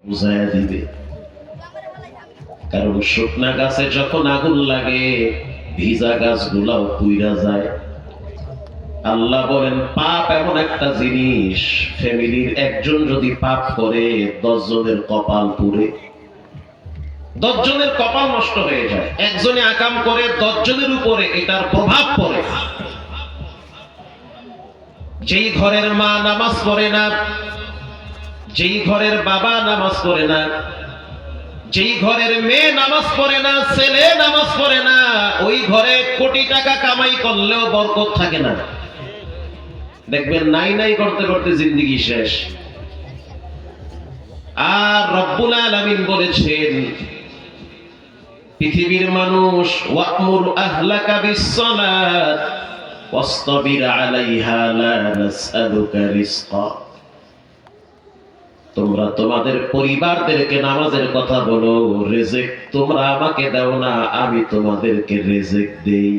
বুঝাইয়া দিবে। কারণ শুকনা গাছে যখন আগুন লাগে ভিজা গাছগুলাও পুইরা যায়। আল্লাহ বলেন পাপ এমন একটা জিনিস, ফ্যামিলির একজন যদি পাপ করে 10 জনের কপাল পুড়ে, 10 জনের কপাল নষ্ট হয়ে যায়। একজনে আকাম করে 10 জনের উপরে এটার প্রভাব পড়ে। যেই ঘরের মা নামাজ পড়ে না, যেই ঘরের বাবা নামাজ পড়ে না, যেই ঘরের মেয়ে নামাজ পড়ে না, ছেলে নামাজ পড়ে না, ওই ঘরে কোটি টাকা কামাই করলেও বরকত থাকে না। দেখবেন নাই নাই করতে করতে জিন্দেগি শেষ। আর রব্বুল আলামিন বলেছেন পৃথিবীর মানুষ ওয়া'মুর আহলাকা বিস-সালাত ওয়াসতাবির আলাইহা লা নাসআলুকা রিজকা। তোমরা তোমাদের পরিবারদেরকে নামাজের কথা বলো, রিজিক তোমরা আমাকে দাও না, আমি তোমাদেরকে রিজিক দেই।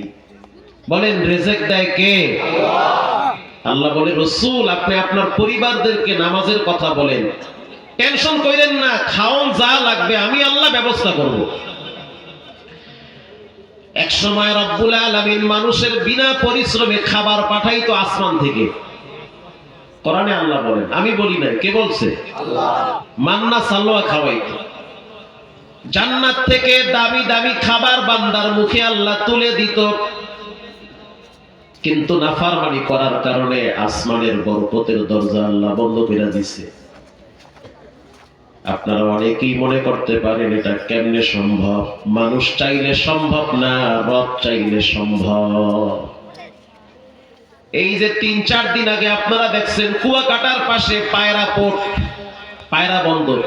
বলেন রিজিক দেয় কে? আল্লাহ। আল্লাহ বলে রাসূল আপনি আপনার পরিবারদেরকে নামাজের কথা বলেন, টেনশন কইরেন না, খাওন যা লাগবে আমি আল্লাহ ব্যবস্থা করব। এক সময় রব্বুল আলামিন মানুষের বিনা পরিশ্রমে খাবার পাঠাইতো আসমান থেকে। কোরআনে আল্লাহ বলেন, আমি বলি না, কে বলছে? আল্লাহ। মান্না সালোয়া খাওয়াইতো। জান্নাত থেকে দামি দামি খাবার বান্দার মুখে আল্লাহ তুলে দিত, কিন্তু নাফরমানি করার কারণে আসমানের বরকতের দরজা আল্লাহ বন্ধ করে দিয়েছে। আপনারা অনেকেই মনে করতে পারেন এটা কেমনে সম্ভব? মানুষ চাইলে সম্ভব না, রব চাইলে সম্ভব। এই যে 3-4 দিন আগে আপনারা দেখছেন কুয়াকাটার পাশে পায়রা পোর্ট, পায়রা বন্দর,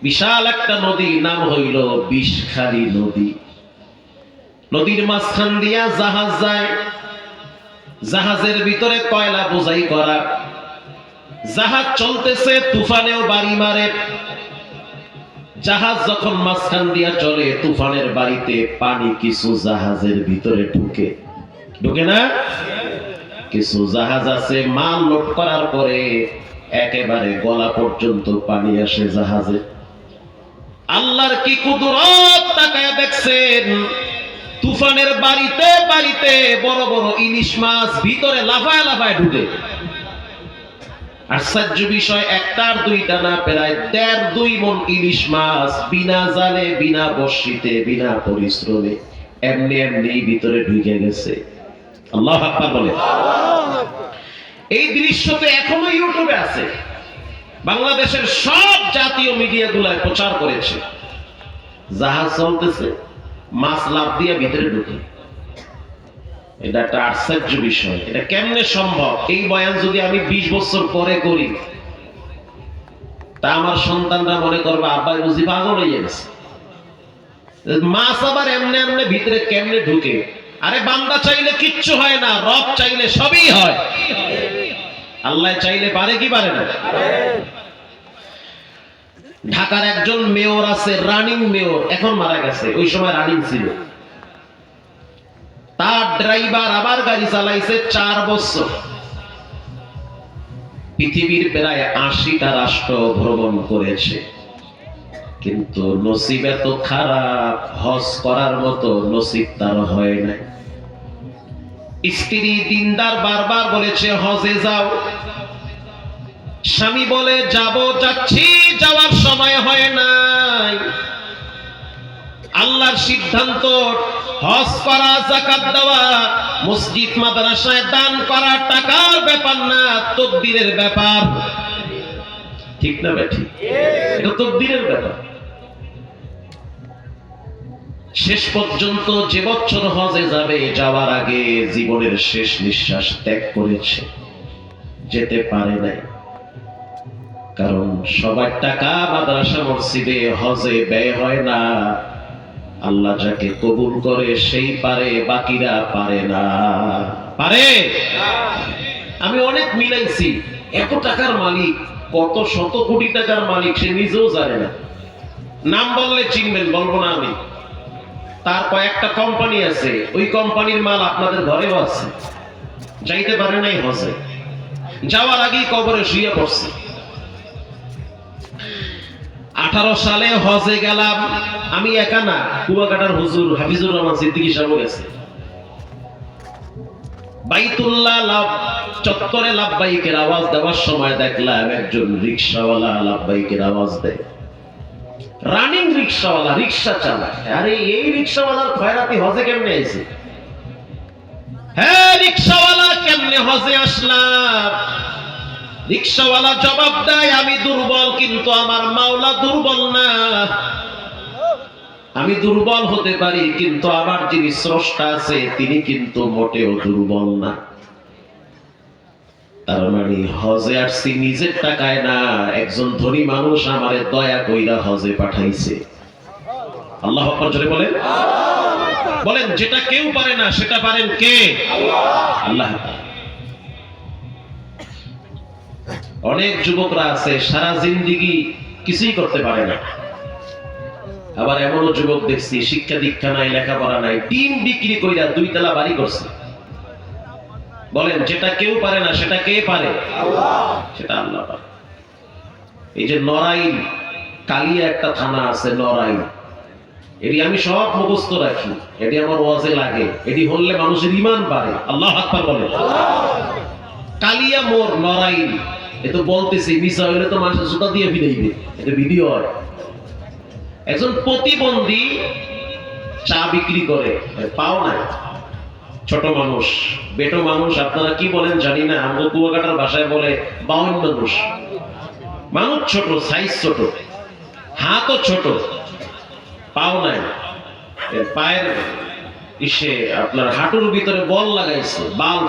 বিশাল একটা নদী, নাম হইল বিষখালী নদী। নদীর মাঝখান দিয়া জাহাজ যায়, জাহাজের ভিতরে কয়লা বোঝাই করা, জাহাজ চলতেছে, তুফানেও বাড়ি মারে। জাহাজ যখন মাঝখান দিয়া চলে, তুফানের বাড়িতে পানি কিছু জাহাজের ভিতরে ঢুকে, ঢুকে না? কিছু জাহাজ আছে মাল লোড করার পরে একেবারে গলা পর্যন্ত পানি আসে জাহাজে। আল্লাহর কি কুদরত তাকায়া দেখছেন, তুফানের বাড়িতে বাড়িতে বড় বড় ইলিশ মাছ ভিতরে লাফায় লাফায় ঢুকে। আশ্চর্য বিষয়, একটার দুইটা না, প্রায় 1.5-2 মণ ইলিশ মাছ বিনা জালে, বিনা বর্ষিতে, বিনা পরিশ্রমে এমনি এমনি ভিতরে ঢুকে গেছে। আল্লাহু আকবার বলে। এই দৃশ্য তো এখনো ইউটিউবে আছে, বাংলাদেশের সব জাতীয় মিডিয়াগুলোয় প্রচার করেছে। জাহাজ চলতেছে, মাছ লাফ দিয়ে ভিতরে ঢুকে। এটা একটা আশ্চর্য বিষয়। এটা কেমনে সম্ভব? এই বয়ান যদি আমি 20 বছর পরে করি, তা আমার সন্তানরা মনে করবে আব্বা বুঝি পাগল হয়ে গেছে। মাছ আবার এমনি এমনি ভিতরে কেমনে ঢুকে? আরে বান্দা চাইলে কিচ্ছু হয় না, রব চাইলে সবই হয়। আল্লাহ চাইলে পারে কি পারে না? ঢাকার একজন মেয়র আছে, রানিং মেয়র, এখন মারা গেছে, ওই সময় রানিং ছিল। তার ড্রাইভার আবার গাড়ি চালাইছে 4 বছর। পৃথিবীর প্রায় 80টা রাষ্ট্র ভ্রমণ করেছে, কিন্তু নসিব এত খারাপ, হজ করার মতো নসিব তার হয় নাই। স্ত্রী দিনদার বারবার বলেছে হজে যাও, স্বামী বলে যাব, যাচ্ছি, যাওয়ার সময় হয় নাই। আল্লাহর সিদ্ধান্ত হজ করা, যাকাত দেওয়া, মসজিদ মাদ্রাসায় দান করা টাকার ব্যাপার না, তকদিরের ব্যাপার। ঠিক না বেঠিক? এটা তকদিরের ব্যাপার। শেষ পর্যন্ত যে বছর হজে যাবে, যাওয়ার আগে জীবনের শেষ নিঃশ্বাস ত্যাগ করেছে, যেতে পারে নাই। কারণ সবার টাকা মাদ্রাসা মসজিদে হজে ব্যয় হয় না। আল্লাহ যাকে কবুল করে সেই পারে, বাকিরা পারে না। পারে? আমি অনেক মিলাইছি, এত টাকার মালিক, কত শত কোটি টাকার মালিক সে নিজেও জানে না। নাম বললে চিনবেন, বলবো না আমি। তার কয়েকটা কোম্পানি আছে, ওই কোম্পানির মাল আপনাদের ঘরেও আছে, যাইতে পারে নাই হজে, যাওয়ার আগেই কবরে শুয়ে পড়ছে। 18 সালে হজে গেলাম, আমি একা না, কুয়াকাটার হুজুর হাফিজুর রহমান সিদ্দিকী সাহেব গেছে। বাইতুল্লাহ চত্বরে লাব্বাইকের আওয়াজ দেওয়ার সময় দেখলাম একজন রিকশাওয়ালা লাব্বাইকের আওয়াজ দেয়, রানিং রিকশাওয়ালা, রিকশা চালায়। আরে এই রিকশাওয়ালার খয়রাতি হজে কেমনে আইছে? হ্যাঁ, রিকশাওয়ালা কেমনে হজে আসলাম? রিকশাওয়ালা জবাব দেয়, আমি দুর্বল কিন্তু আমার মাওলা দুর্বল না। আমি দুর্বল হতে পারি কিন্তু আমার যিনি স্রষ্টা আছে তিনি কিন্তু মোটেও দুর্বল না। তার মানে হজে আসছি নিজের টাকায় না, একজন ধনী মানুষ আমারে দয়া কইরা হজে পাঠাইছে। আল্লাহু আকবার জোরে বলেন। বলেন, যেটা কেউ পারে না সেটা পারেন কে? আল্লাহ। অনেক যুবকরা আছে সারা জিন্দেগি কিছুই করতে পারে না। আবার এমনও যুবক দেখছি শিক্ষা দীক্ষা নাই, লেখাপড়া নাই, ডিম বিক্রি কইরা 2 তলা বাড়ি করছে। বলেন, যেটা কেউ পারে না সেটা কে পারে? আল্লাহ। সেটা আল্লাহ পারে। এই যে নড়াইল, কালিয়া একটা থানা আছে নড়াইল, এটি আমি সব মুখস্থ রাখি, এটি আমার ওয়াজে লাগে, এটি হলে মানুষের ঈমান বাড়ে। আল্লাহু আকবার বলেন। কালিয়া মোড় নড়াইল, এ তো বলতেছি, মিছা হইলে তো মানুষের জুতা দিয়ে ফিরাইবে, এটা ভিডিও হয়। একজন প্রতিবন্ধী চা বিক্রি করে, পাও নাই, ছোট মানুষ, বেটো মানুষ, আপনারা কি বলেন জানি না, আমরা কুয়াকাটার ভাষায় বলে বাউন মানুষ। মানুষ ছোট, সাইজ ছোট, হাতও ছোট, পাও নাই, পায়ের ইসে আপনার হাঁটুর ভিতরে বল লাগাইছে, বাল্ব,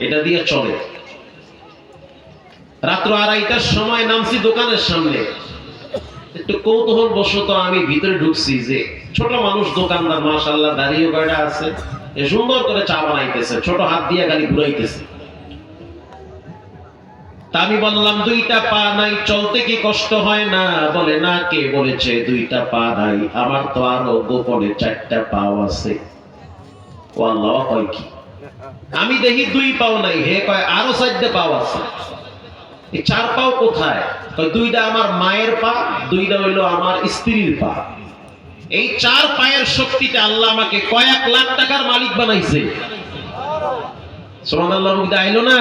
এটা দিয়ে চলে। রাত্র 2:30টার সময় নামছি দোকানের সামনে, একটু কৌতূহল বশত আমি ভিতরে ঢুকছি, যে ছোট মানুষ দোকানদার মাশাআল্লাহ দাঁড়িয়ে কয়টা আছে, সুন্দর করে চা বানাইতেছে, ছোট হাত দিয়ে গালি ঘুরাইতেছে। তা আমি বললাম, 2টা পা নাই, চলতে কি কষ্ট হয় না? বলে, না। কে বলেছে 2টা পা নাই? আমার তো আরো গোপনে 4টা পাও আছে। ও আল্লাহ, কয় কি? আমি দেখি 2 পাও নাই, হে কয় আরো 4টা পাও আছে। এই 4 পাও কোথায়? কয় 2টা আমার মায়ের পা, 2টা হইলো আমার স্ত্রীর পা। এই 4 পায়ের শক্তিতে আল্লাহ আমাকে কয়েক লাখ টাকার মালিক বানাইছে। সুবহানাল্লাহ, মুখ আইলো না?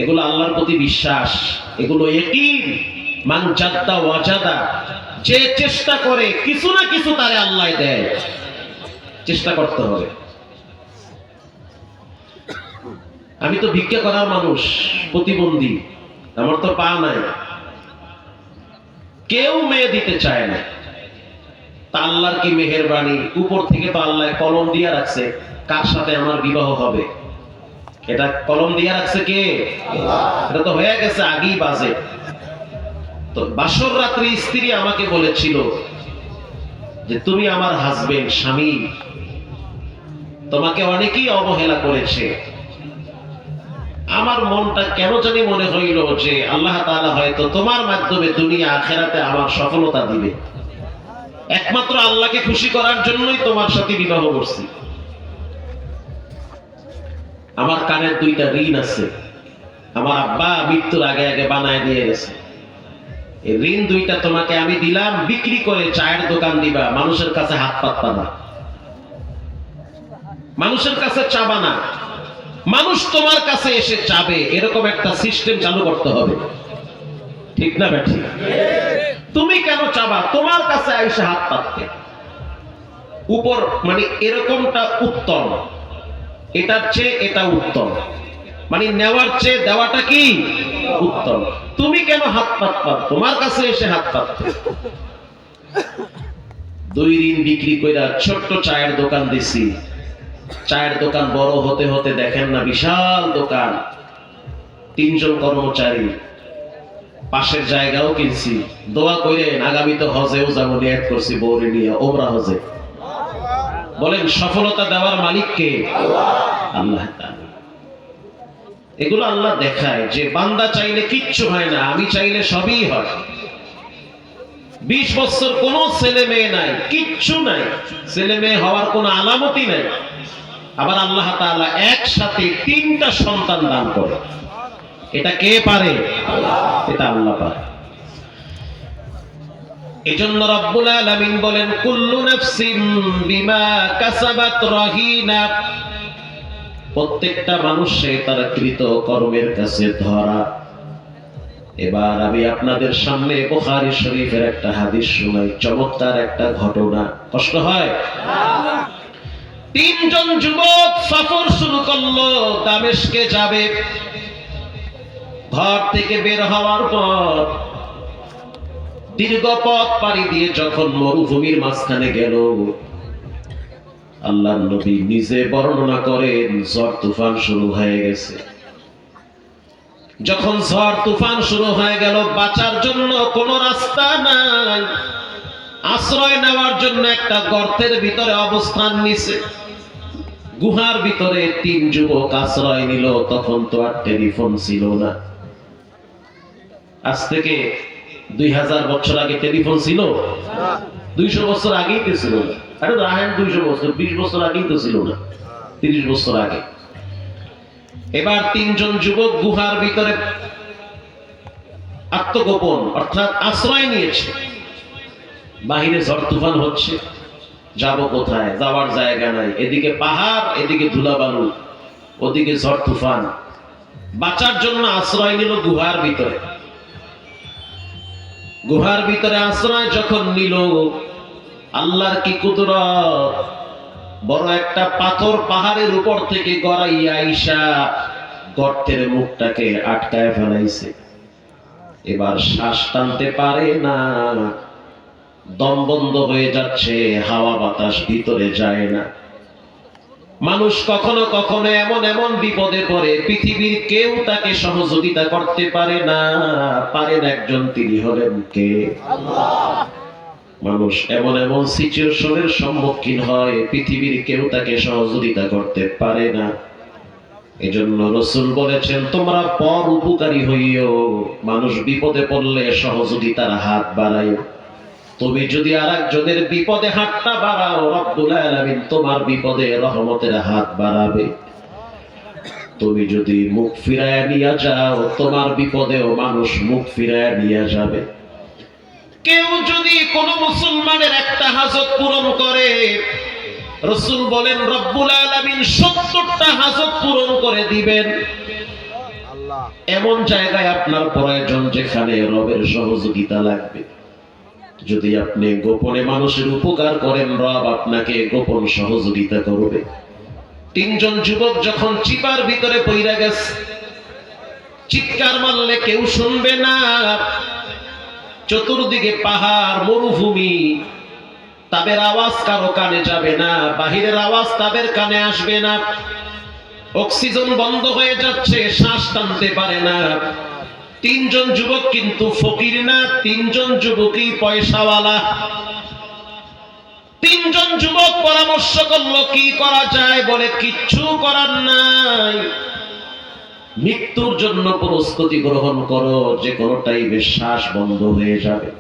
এগুলো আল্লাহর প্রতি বিশ্বাস, এগুলো ইয়াকিন। মান জাদ্দা ওয়াজাদা, যে চেষ্টা করে কিছু না কিছু তারে আল্লাহ দেয়। চেষ্টা করতে হবে। আমি তো ভিক্ষা করার মানুষ, প্রতিবন্ধী, আমার তো পা নাই, কেউ মেয়ে দিতে চায় না। তা আল্লাহর কি মেহেরবানি, উপর থেকে তো আল্লাহ কলম দিয়ে রাখছে কার সাথে আমার বিবাহ হবে। এটা কলম দিয়ে রাখছে কে? আল্লাহ। এটা তো হয়ে গেছে আগেই বাজে। তো বাসর রাত্রি স্ত্রী আমাকে বলেছিল যে তুমি আমার হাজবেন্ড, স্বামী, তোমাকে অনেকেই অবহেলা করেছে। আমার মনটা কেন জানি মনে হইল যে আল্লাহ তাআলা হয়তো তোমার মাধ্যমে দুনিয়া আখিরাতে আমার সফলতা দিবে। একমাত্র আল্লাহকে খুশি করার জন্যই তোমার সাথে বিবাহ করছি। আমার কানের 2টা ঋণ আছে, আমার আব্বা মৃত্যুর আগে আগে বানায় দিয়ে গেছে। এই ঋণ 2টা তোমাকে আমি দিলাম, বিক্রি করে চায়ের দোকান দিবা, মানুষের কাছে হাত পাতবা না, মানুষের কাছে চাবা না, মানুষ তোমার কাছে এসে চাবে, এরকম একটা সিস্টেম চালু করতে হবে। ঠিক না বেঠি? তুমি কেন চাবা তোমার কাছে এসে হাত পাততে? উপর মানে এরকমটা উত্তম, এটার চেয়ে এটা উত্তম, মানে নেওয়ার চেয়ে দেওয়াটা কি উত্তম। তুমি কেন হাত পাতবা তোমার কাছে এসে হাত পাততে? 2 ঋণ বিক্রি কইরা ছোট্ট চায়ের দোকান দিছি। চায়ের দোকান বড় হতে হতে দেখেন না বিশাল দোকান, 3 জন কর্মচারী, পাশের জায়গাও কিনছি। দোয়া করেন আগামী তো হজেও যাবো, নিয়ত করছি বউরে নিয়ে ওমরা হজে। বলেন, সফলতা দেওয়ার মালিক কে? আল্লাহ তাআলা। এগুলো আল্লাহ দেখায় যে বান্দা চাইলে কিচ্ছু হয় না, আমি চাইলে সবই হয়। 20 বছর কোন ছেলে মেয়ে নাই, কিচ্ছু নাই, ছেলে মেয়ে হওয়ার কোন আলামতই নাই। আবার আল্লাহ তাআলা একসাথে 3টা সন্তান দান করে। এটা কে পারে? আল্লাহ। এটা আল্লাহ পারে। এজন্য রব্বুল আলামিন বলেন কুল্লু নাফসিন বিমা কাসাবাত রাহিনা, প্রত্যেকটা মানুষে তার কৃত কর্মের কাছে ধরা। এবার আমি আপনাদের সামনে বুখারী শরীফের একটা হাদিস শোনাই, চমৎকার একটা ঘটনা। কষ্ট হয়? তিনজন যুবক সফর শুরু করলো, দামেস্কে যাবে। ঘর থেকে বের হওয়ার পর দীর্ঘ পথ পাড়ি দিয়ে যখন মরুভূমির মাঝখানে গেল, আল্লাহর নবী নিজে বর্ণনা করেন ঝড় তুফান শুরু হয়ে গেছে। যখন ঝড় তুফান শুরু হয়ে গেল, বাঁচার জন্য কোনো রাস্তা নাই, আশ্রয় নেওয়ার জন্য একটা গর্তের ভিতরে অবস্থান নিছে। গুহার ভিতরে তিন যুবক আশ্রয় নিল। তখন তো আর টেলিফোন ছিল না। আজ থেকে 2000 বছর আগে টেলিফোন ছিল? 200 বছর আগেই তো ছিল না। আরে রাহেন 200 বছর, 20 বছর আগেই তো ছিল না, 30 বছর আগে। এবার তিনজন যুবক গুহার ভিতরে আত্মগোপন অর্থাৎ আশ্রয় নিয়েছে। বাহিরে ঝড় তুফান হচ্ছে, যাব কোথায়? যাওয়ার জায়গা নাই। এদিকে পাহাড়, এদিকে ধুলাবালু, ওদিকে ঝড় তুফান। বাঁচার জন্য আশ্রয় নিল গুহার ভিতরে। গুহার ভিতরে আশ্রয় যখন নিল, আল্লাহর কি কুদরত! বড় একটা পাথর পাহাড়ের উপর থেকে গড়াইয়া আইসা গর্তের মুখটাকে আটকায় ফেলাইছে। এবার শ্বাস টানতে পারে না, দম বন্ধ হয়ে যাচ্ছে, হাওয়া বাতাস ভিতরে যায় না। মানুষ কখনো কখনো এমন এমন বিপদে পড়ে, পৃথিবীর কেউ তাকে সহযোগিতা করতে পারে না। পারেন একজন, তিনি হলেন কে? আল্লাহ। মানুষ এমন এমন সিচুয়েশনের সম্মুখীন হয়, পৃথিবীর কেউ তাকে সহযোগিতা করতে পারে না। এজন্য রাসূল বলেছেন, তোমরা পর উপকারী হইও, মানুষ বিপদে পড়লে সহযোগিতার হাত বাড়াইও। তুমি যদি আরেকজনের বিপদে হাতটা বাড়াও, রব্বুল আলামিন তোমার বিপদে রহমতের হাত বাড়াবে। তুমি যদি মুখ ফিরায় নিয়ে যাও, তোমার বিপদেও মানুষ মুখ ফিরায় নিয়ে যাবে। কেউ যদি কোন মুসলমানের একটা হাজত পূরণ করে, রাসূল বলেন রব্বুল আলামিন 70টা হাজত পূরণ করে দিবেন। এমন জায়গায় আপনার প্রয়োজন যেখানে রবের সহযোগিতা লাগবে। যদি আপনি গোপনে মানুষের উপকার করেন, রব আপনাকে গোপন সহযোগিতা করবে। তিনজন যুবক যখন চিপার ভিতরে পইরা গেছে, চিৎকার মারলে কেউ শুনবে না। চতুর্দিকে পাহাড়, মরুভূমি, তাদের আওয়াজ কারো কানে যাবে না, বাহিরের আওয়াজ তাদের কানে আসবে না। অক্সিজেন বন্ধ হয়ে যাচ্ছে, শ্বাস টানতে পারে না। তিনজন যুবক কিন্তু ফকির না, তিনজন যুবকই পয়সাওয়ালা। তিনজন যুবক পরামর্শ করলো কি করা যায়, বলে কিচ্ছু করার নাই, মৃত্যুর জন্য প্রস্তুতি গ্রহণ করো, যে কোনো টাইমে শ্বাস বন্ধ হয়ে যাবে।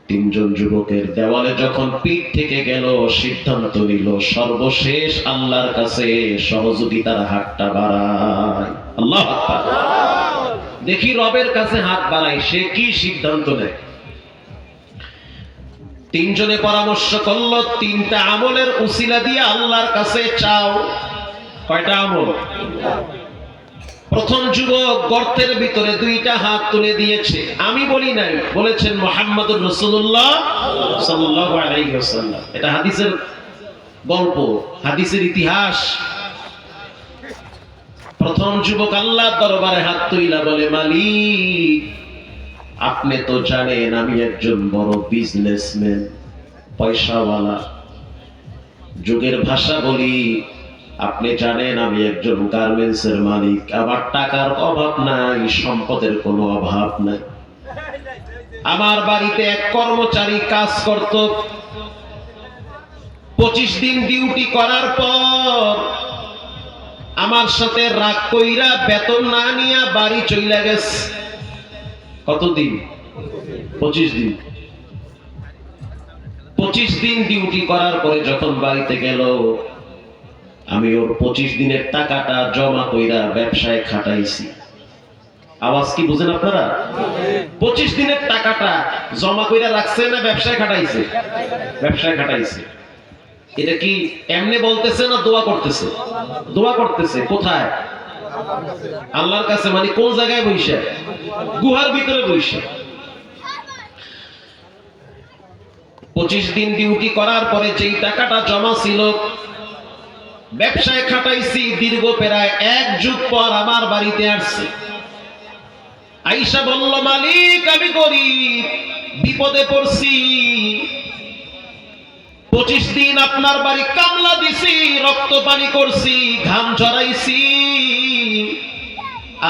তিনজন যুবকের দেওয়ালে যখন পিঠ থেকে গেল, সিদ্ধান্ত নিল সর্বশেষ আল্লাহর কাছে সহযোগিতার হাতটা বাড়ায়। আল্লাহু আকবার। দেখি রবের কাছে হাত বাড়াই, সে কি সিদ্ধান্ত নেয়। তিনজনে পরামর্শ করলো, 3টা আমলের উসিলা দিয়ে আল্লাহর কাছে চাও। কয়টা আমল? প্রথম যুবক গর্তের ভিতরে 2টা হাত তুলে দিয়েছে। আমি বলি নাই, বলেছেন মুহাম্মদুর রাসূলুল্লাহ সাল্লাল্লাহু আলাইহি ওয়াসাল্লাম। এটা হাদিসের গল্প, হাদিসের ইতিহাস। প্রথম যুবক আল্লাহর দরবারে হাত তুইলা বলে, মালিক আপনি তো জানেন আমি একজন বড় বিজনেসম্যান, পয়সাওয়ালা। যুগের ভাষা বলি, আপনি জানেন আমি একজন গার্মেন্টসের মালিক, আমার টাকার অভাব নাই, সম্পদের কোনো অভাব নাই। আমার বাড়িতে এক কর্মচারী কাজ করত, 25 দিন ডিউটি করার পর আমার সাথে রাগ কইরা বেতন না নিয়া বাড়ি চইলা গেছে। কতদিন? 25 দিন। 25 দিন ডিউটি করার পরে যখন বাড়িতে গেল, আমি ওর 25 দিনের টাকাটা জমা কইরা ব্যবসায় খাটাইছি। আওয়াজ কি বুঝেন আপনারা? 25 দিনের টাকাটা জমা কইরা রাখছে না ব্যবসায় খাটাইছে? ব্যবসায় খাটাইছে। এটা কি এমনি বলতেছে না দোয়া করতেছে? দোয়া করতেছে। কোথায়? আল্লাহর কাছে। মানে কোন জায়গায় বইসা? গুহার ভিতরে বইসা। 25 দিন ডিউটি করার পরে যেই টাকাটা জমা ছিল ব্যবসায় খাটাইছি, দীর্ঘ প্রায় 1 যুগ পর আমার বাড়িতে আসছে। আয়েশা বলল, মালিক আমি গরিব, বিপদে পড়ছি, 25 দিন আপনার বাড়ি কামলা দিছি, রক্ত পানি করছি, ঘাম ঝরাইছি,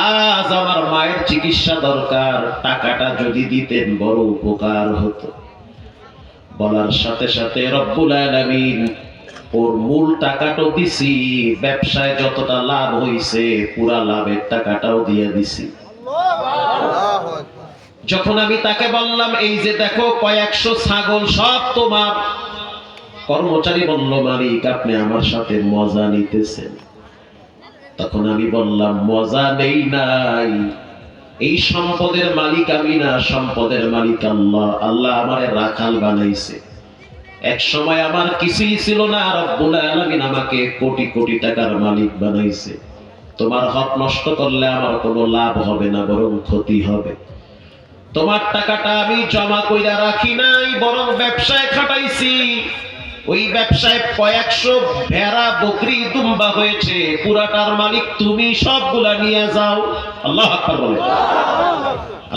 আজ আমার মায়ের চিকিৎসা দরকার, টাকাটা যদি দিতেন বড় উপকার হতো। বলার সাথে সাথে রব্বুল আলামিন ওর মূল টাকাটাও দিছি, ব্যবসায় যতটা লাভ হইছে পুরা লাভের টাকাটাও দিয়ে দিছি। যখন আমি তাকে বললাম, এই যে দেখো কয়েকশো ছাগল সব তোমার, কর্মচারী বলল, মালিক আপনি আমার সাথে মজা নিতেছেন। তখন আমি বললাম, মজা নেই নাই, এই সম্পদের মালিক আমি না, সম্পদের মালিক আল্লাহ। আল্লাহ আমারে রাখাল বানাইছে। এক সময় আমার কিছুই ছিল না, রব্বুল আলামিন আমাকে কোটি কোটি টাকার মালিক বানাইছে। তোমার হক নষ্ট করলে আমার কোনো লাভ হবে না, বরং ক্ষতি হবে। তোমার টাকাটা আমি জমা কইরা রাখি নাই, বরং ব্যবসায় খাটাইছি। ওই ব্যবসায় কয়েকশো ভেড়া বকরি দুম্বা হয়েছে, পুরাটার মালিক তুমি, সবগুলা নিয়ে যাও। আল্লাহু আকবার বলে।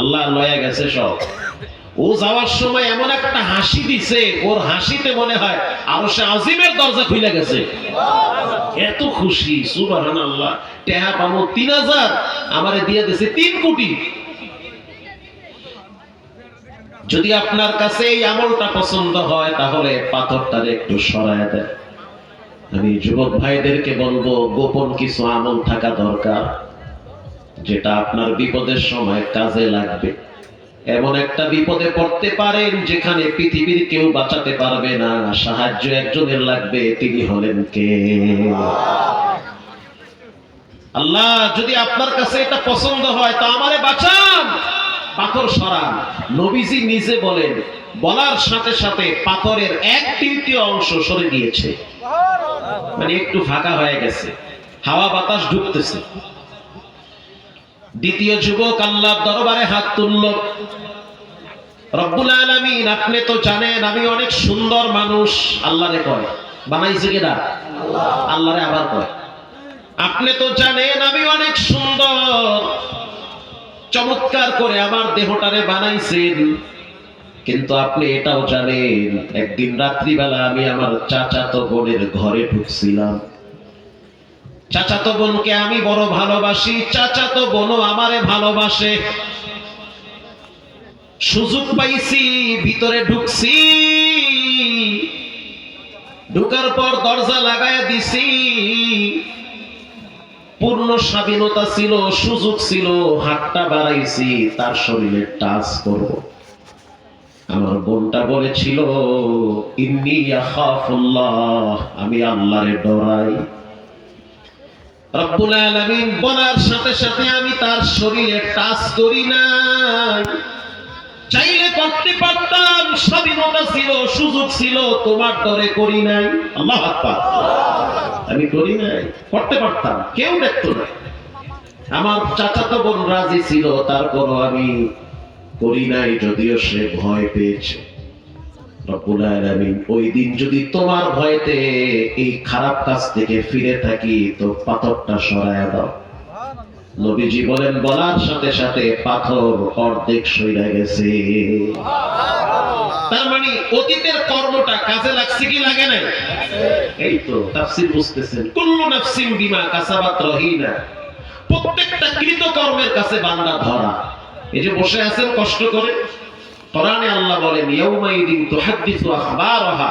আল্লাহ লয়ে গেছে সব। ও যাওয়ার সময় এমন একটা হাসি দিছে, ওর হাসিতে মনে হয় আরশে আজিমের দরজা খুলে গেছে। এত খুশি, সুবহানাল্লাহ। টেহা পাবো 3000, আমারে দিয়ে দিয়েছে 3 কোটি। যদি আপনার কাছে এই আমলটা পছন্দ হয় তাহলে পাথরটারে একটু সরায় দেন। আমি যুবক ভাইদেরকে বলবো, গোপন কিছু আমল থাকা দরকার, যেটা আপনার বিপদের সময় কাজে লাগবে। এমন একটা বিপদে পড়তে পারেন যেখানে পৃথিবীর কেউ বাঁচাতে পারবে না, সাহায্য একজনের লাগবে, তিনি হলেন কে? আল্লাহ। যদি আপনার কাছে এটা পছন্দ হয় তা আমারে বাঁচান, পাথর সরান। নবীজি নিজে বলেন, বলার সাথে সাথে পাথরের 1/3 অংশ সরে গিয়েছে, মানে একটু ফাঁকা হয়ে গেছে, হাওয়া বাতাস ঢুকতেছে। দ্বিতীয় যুবক আল্লাহর দরবারে হাত তুলল, রব্বুল আলামিন আপনি তো জানেন আমি অনেক সুন্দর মানুষ। আল্লাহরে কয়, বানাইছে কিনা? আল্লাহরে আবার কয়, আপনি তো জানেন আমি অনেক সুন্দর, চমৎকার করে আমার দেহটারে বানাইছেন। কিন্তু আপনি এটাও জানেন একদিন রাত্রিবেলা আমি আমার চাচাতো বোনের ঘরে ঢুকছিলাম। চাচাতো বোনকে আমি বড় ভালোবাসি, চাচাতো বোনও আমারে ভালোবাসে। সুযোগ পাইছি, ভিতরে ঢুকছি, ঢুকার পর দরজা লাগায়া দিছি। পূর্ণ স্বাধীনতা ছিল, সুযোগ ছিল, হাতটা বাড়াইছি তার শরীরে টাচ করব। আমার বোনটা বলেছিল, ইন্নী আখাফুল্লাহ, আমি আল্লাহরে ডরাই। রব্বুল আলামিন বলার সাথে সাথে আমি তার শরীরে টাচ করি না, চাইলে করতে পারতাম, স্বাধীনতা ছিল, সুযোগ ছিল, তোমার ডরে করি নাই। আল্লাহু আকবার। আমি করি নাই, করতে পারতাম, কেউ দেখতো না। আমার চাচাতো বোন রাজি ছিল, তারপরও আমি করি নাই, যদিও সে ভয় পেয়েছে। রব্বুল আলামিন ওই দিন যদি তোমার ভয়তে এই খারাপ কাজ থেকে ফিরে থাকি তো পাথরটা সরায়া দাও। নবীজি বলেন, বলার সাথে সাথে পাথর অর্ধেক সইরা গেছে। তার মানে অতীতের কর্মটা কাজে লাগছে কি লাগে নাই? এই তো তাফসীর বুঝতেছেন, কুল্লু নাফসিন বিমা কাসাবাত রহিনা, প্রত্যেকটা কৃত কর্মের কাছে বান্দা ধরা। এই যে বসে আছেন কষ্ট করে, কোরআনে আল্লাহ বলেন, ইয়াউমাইদিন তুহাদ্দিসু আখবারাহা,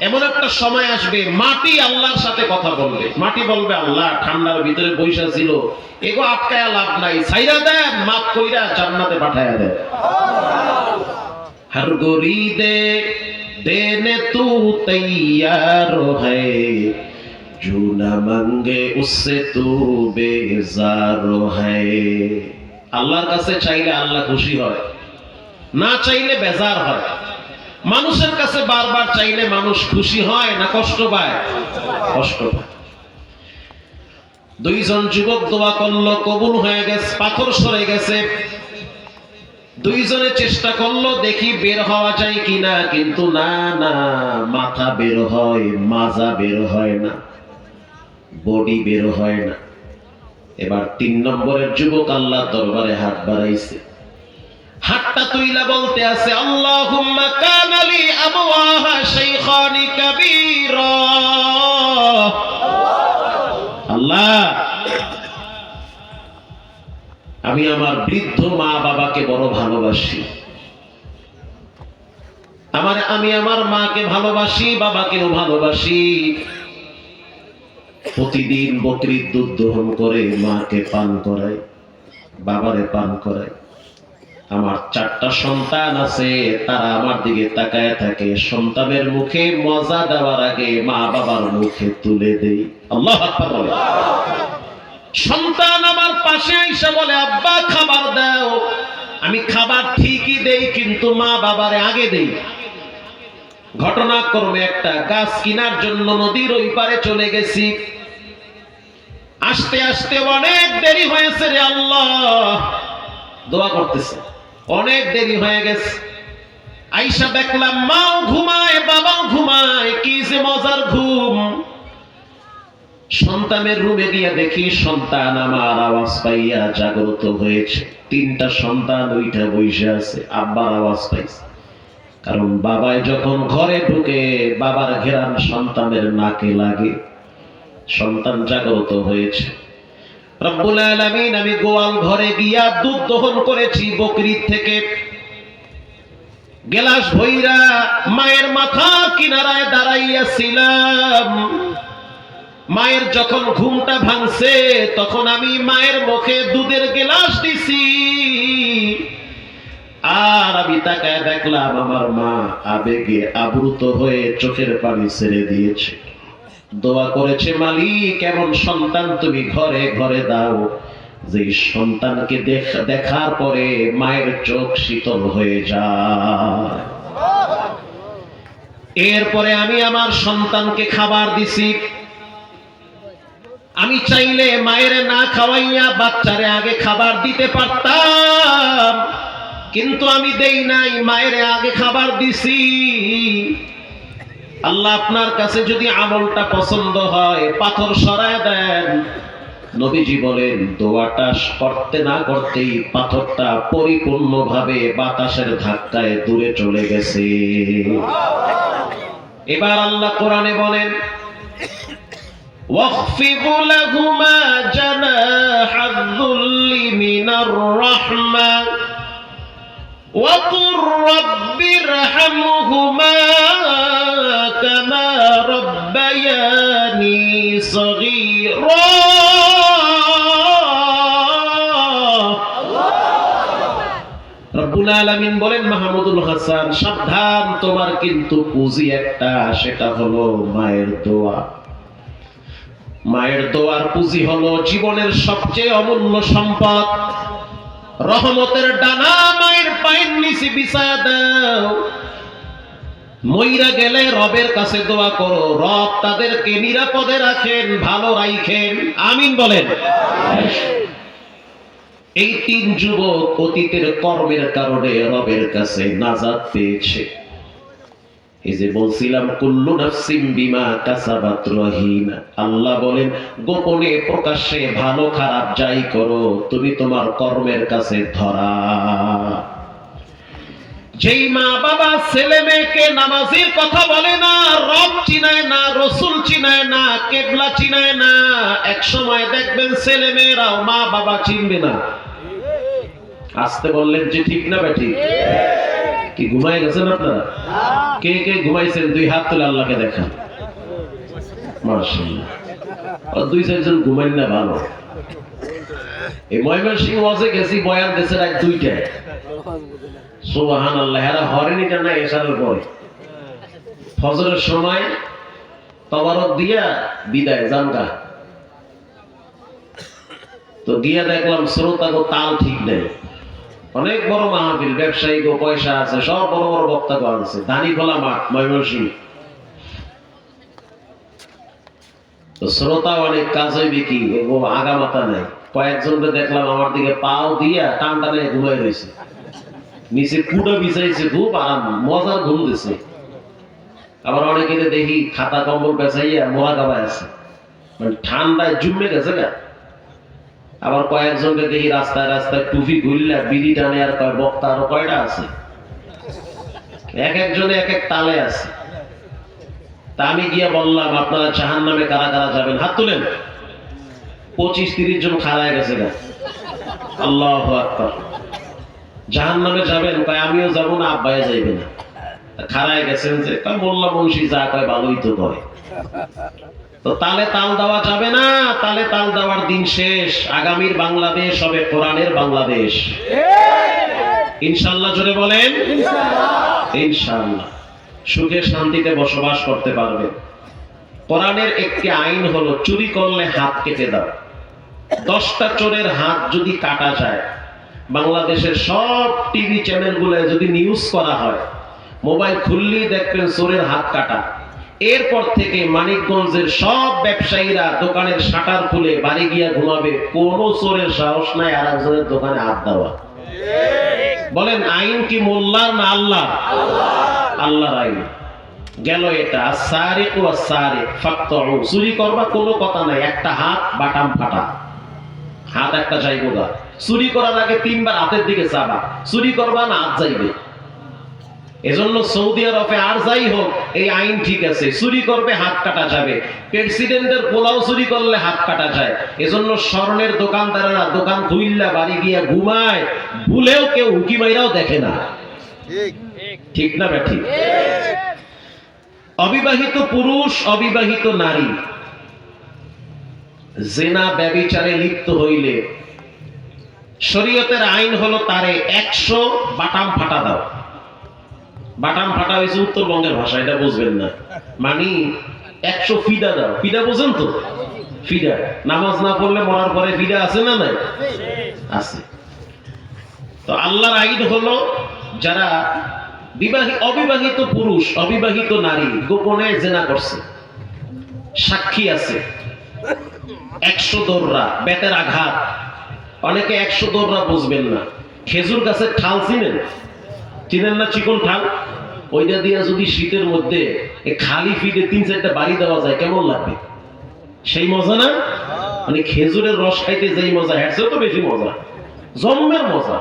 এমন একটা সময় আসবে মাটি আল্লাহর সাথে কথা বলবে। মাটি বলবে, আল্লাহ ঠান্ডার ভিতরে বৈশা ছিল, এগো আটকায়া লাভ নাই, ছাইরা দেন, মাফ কইরা জান্নাতে পাঠায়া দেন। हर गोरी दे देने तू तैयार है, जो न मांगे उससे तू बेजार है। আল্লাহর কাছে চাইলে আল্লাহ খুশি হয়, না চাইলে বেজার হয়। মানুষের কাছে বারবার চাইলে মানুষ খুশি হয় না কষ্ট পায়? কষ্ট পায়। দুইজন যুবক দোয়া করলো, কবুল হয়ে গেছে, পাথর সরে গেছে। দুইজনে চেষ্টা করলো দেখি বের হওয়া যায় কিনা, কিন্তু না না, মাথা বের হয়, মাজা বের হয় না, বডি বের হয় না। এবার 3 নম্বরের যুবক আল্লাহ দরবারে হাত বাড়াইছে, হাতটা তুইলা বলতে আছে, আল্লাহুম্মা কানা লি আবওয়াহা শাইখানি কাবীরা। আল্লাহ, আমি আমার বৃদ্ধ মা বাবাকে বড় ভালোবাসি, আমি আমার মাকে ভালোবাসি, বাবাকেও ভালোবাসি। প্রতিদিন বকরির দুধ দহন করে মাকে পান করাই, বাবারে পান করাই। আমার 4টা সন্তান আছে, তারা আমার দিকে তাকায় থাকে। সন্তানের মুখে মজা দেওয়ার আগে মা বাবার মুখে তুলে দেই। আল্লাহু আকবার বলে। সন্তান আমার পাশে এসে বলে, আব্বা খাবার দাও। আমি খাবার ঠিকই দেই, কিন্তু মা বাবারে আগে দেই। ঘটনাক্রমে একটা গাছ কেনার জন্য নদীর ওই পারে চলে গেছি। আসতে আসতে অনেক দেরি হয়েছে রে আল্লাহ, দোয়া করতেছে, অনেক দেরি হয়ে গেছে। আইসা দেখলাম মাও ঘুমায়, বাবাও ঘুমায়, কি যে মজার ঘুম। সন্তানের রুমে গিয়ে দেখি সন্তান আমার আওয়াজ পাইয়া জাগ্রত হয়েছে। 3টা সন্তান ওইটা বসে আছে, আব্বার আওয়াজ পাইছে। কারণ বাবাই যখন ঘরে ঢুকে বাবার ঘেরান সন্তানের নাকে লাগে। সন্তান জাগ্রত হয়েছে। রব্বুল আলামিন, আমি গোয়াল ঘরে গিয়া দুধ দহন করেছি বকরির থেকে। গেলাস ভইরা মায়ের মাথা কিনারায় দাঁড়াইয়াছিলাম। মায়ের যখন ঘুমটা ভাঙছে, তখন আমি মায়ের মুখে দুধের গেলাস দিছি। আর আমি তাকায় দেখলাম আমার মা আবেগে আবৃত হয়ে চোখের পানি ছেড়ে দিয়েছে। দোয়া করেছে, মালিক এমন সন্তান তুমি ঘরে ঘরে দাও যে সন্তানকে দেখার পরে মায়ের চোখ শীতল হয়ে যায়। এরপরে আমি আমার সন্তানকে খাবার দিছি। আমি চাইলে মায়ের না খাওয়াইয়া বাচ্চারে আগে খাবার দিতে পারতাম, কিন্তু আমি দেই নাই, মায়ের আগে খাবার দিছি। আল্লাহ আপনার কাছে যদি আমলটা পছন্দ হয়, পাথর সরায় দেন। নবীজি বলেন, দোয়াটা করতে না করতেই পাথরটা পরিপূর্ণভাবে বাতাসের ধাক্কায় দূরে চলে গেছে। এবার আল্লাহ কোরআনে বলেন, واخفض لهما جناح الذل من الرحمة وقل رب ارحمهما كما ربياني صغيرا। রব্বুল আলামিন বলেন, মাহমুদুল হাসান সাবধান, তোমার কিন্তু পুঁজি একটা, সেটা হলো মায়ের দোয়া। মায়ের দোয়ার পুঁজি হলো জীবনের সবচেয়ে অমূল্য সম্পদ। রহমতের ডানা মায়ের পায়ের নিচে বিছায়া দাও। মইরা গেলে রবের কাছে দোয়া করো, রব তাদেরকে নিরাপদে রাখেন, ভালো রাখেন। আমিন বলেন। এই 3 যুবক অতীতের কর্মের কারণে রবের কাছে নাজাত পেয়েছে। এই যে বলছিলাম, কুল্লু নাফসিন বিমা কাসাবাত রহিনা। আল্লাহ বলেন, গোপনে প্রকাশ্যে ভালো খারাপ যাই করো, তুমি তোমার কর্মের কাছে ধরা। যেই মা বাবা ছেলে মেয়েকে নামাজের কথা বলে না, রব চিনায় না, রসুল চিনায় না, কেবলা চিনায় না, এক সময় দেখবেন ছেলে মেয়েরাও মা বাবা চিনবে না। আসতে বললেন যে ঠিক না বেঠিক? কি ঘুমাই গেছেন আপনারা? কে কে ঘুমাইছেন 2 হাত তুলে আল্লাহকে দেখান। মাশাআল্লাহ, 2-4 জন ঘুমাইন না, ভালো। এই ময়মনসিংহ ওয়াজে গেছি, বয়ান দেশে রাত 2টায়। সুবহানাল্লাহ, এরা হরেনিটা না এশারের পরে ফজরের সময় তবারক দিয়া বিদায় জানগা। তো গিয়া দেখলাম শ্রোতা গো তাল ঠিক নেই। অনেক বড় মাহফিল, ব্যবসায়ী গো পয়সা আছে, সব বড় বড় বক্তা গো আছে, ধানি খোলা মাঠ ময়মনসিংহ। তো শ্রোতা অনেক কাজ হইবে কি আগা মাথা নাই। কয়েকজনকে দেখলাম আমার দিকে পাও দিয়া টান টানে ঘুমাই রয়েছে, নিচে কুড়ো বিছাইছে, খুব আরাম মজার ঘুম দিছে। আবার অনেকে দেখি খাতা কম্বল বেচাইয়া মোড়া গাবায় আছে, মানে ঠান্ডায় জুমে গেছে গা। আবার কয়েকজনকে দেখি রাস্তায় রাস্তায় টুপি ঘুরলা বিড়ি টানে, আর কয় বক্তা আরো কয়টা আছে, এক একজনে এক এক তালে আছে। তা আমি গিয়া বললাম আপনারা জাহান্নামে কারা কারা যাবেন, হাত তুলেন। 25-30 জন খাড়ায় গেছে গা। আল্লাহু আকবার। জাহান্নামে যাবেন, কয় আমিও যাবো না, আব্বাই যাইবে না। খাড়ায় গেছেন যে, কয় মোল্লা মুন্সি যা কয় ভালোই তো কয়। তো তালে তাল দেওয়া যাবে না, তালে তাল দেওয়ার দিন শেষ। আগামীর বাংলাদেশ হবে কোরআনের বাংলাদেশ, ইনশাআল্লাহ। জোরে বলেন ইনশাআল্লাহ। সুখে শান্তিতে বসবাস করতে পারবেন। কোরআনের একটি আইন হলো চুরি করলে হাত কেটে দাও। 10টা চোরের হাত যদি কাটা যায়, বাংলাদেশের সব টিভি চ্যানেলগুলো যদি নিউজ করা হয়, মোবাইল খুললেই দেখবেন চোরের হাত কাটা। এরপর থেকে মানিকগঞ্জের সব ব্যবসায়ীরা দোকানের শাটার খুলে বাড়ি গিয়া ঘুমাবে, কোনো চোরের সাহস নাই আর একজনের দোকানে হাত দেওয়া। বলেন আইন কি মোল্লার না আল্লাহ? আল্লাহর আইন। গেল এটা। সারিকু ওয়াসারিক ফাকতাউ, চুরি করবা কোনো কথা নাই, একটা হাত বাটাম ফাটা, হাত একটা যাইবো না। চুরি করার আগে 3 বার হাতের দিকে চাবা, চুরি করবা না হাত যাইবে। এজন্য সৌদি আরবে আর যাই হোক এই আইন ঠিক আছে, চুরি করবে হাত কাটা যাবে। প্রেসিডেন্টের পোলাও চুরি করলে হাত কাটা যায়। এজন্য স্বর্ণের দোকানদারেরা দোকান খুইল্লা বাড়ি গিয়া ঘুমায়, ভুলেও কেউ হুকি মাইরাও দেখে না। ঠিক না ঠিক? অবিবাহিত পুরুষ, অবিবাহিত নারী জিনা ব্যভিচারে লিপ্ত হইলে শরীয়তের আইন হলো তারে 100 বাটাম ফাটা দাও। বাটাম ফাটা হয়েছে উত্তরবঙ্গের ভাষা, এটা বুঝবেন না, মানে 100 ফিডা দাও। ফিডা বুঝেন তো? ফিডা নামাজ না পড়লে মরার পরে ফিডা আছে না নাই? আছে। তো আল্লাহর আইন হলো যারা অবিবাহিত পুরুষ, অবিবাহিত নারী গোপনে জিনা করছে, সাক্ষী আছে, 100 দৌড়া, বেতের আঘাত। অনেকে 100 দৌড়া বুঝবেন না। খেজুর গাছের ঠাল চিনেন? চিনেন না? চিকন ঠাল, ওইটা দিয়ে যদি শীতের মধ্যে খালি ফিটে 3-4টা বাড়ি দেওয়া যায়, কেমন লাগবে? সেই মজা না? মানে খেজুরের রস খাইতে যেই মজা, এর চেয়ে তো বেশি মজা, জম্মের মজা।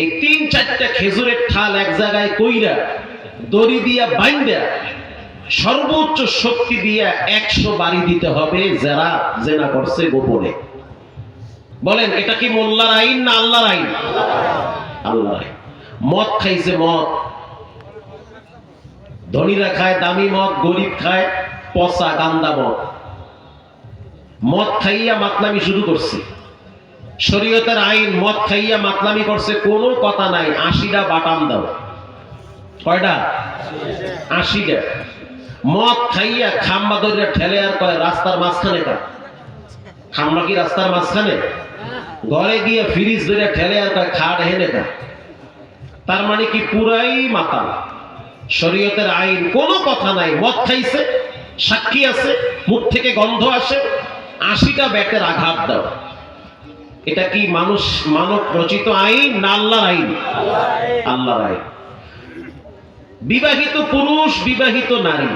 এই 3-4টা খেজুরের ঠাল এক জায়গায় কইরা দড়ি দিয়া বাইন্দা সর্বোচ্চ শক্তি দিয়া 100 বাড়ি দিতে হবে যারা জেনা করছে গোপনে। বলেন এটা কি মোল্লার আইন না আল্লাহর আইন? আল্লাহর আইন। মদ খাইছে, মদ ধনীরা খায় দামি মদ, গরিব খায় পচা গান্দা মদ। মদ খাইয়া মাতলামি শুরু করছে। শরীয়তের আইন, মদ খাইয়া মাতলামি করছে, কোনো কথা নাই, 80টা বাটাম দাও। কয়টা? 80টা। মদ খাইয়া খাম্বা ধরে ঠেলে আর কয় রাস্তার মাঝখানে কা। খাম্বা কি রাস্তার মাঝখানে? ঘরে গিয়ে ফ্রিজ ধরে ঠেলে আর কয় খাট হেনে কা। তার মানে কি পুরাই মাতাল। শরীয়তের আইন, কোনো কথা নাই, মদ খাইছে, সাক্ষী আছে, মুখ থেকে গন্ধ আসে, 80টা ব্যাটের আঘাত দাও। এটা কি মানব রচিত আইন না আল্লাহর আইন? আল্লাহর আইন। বিবাহিত পুরুষ, বিবাহিত নারী,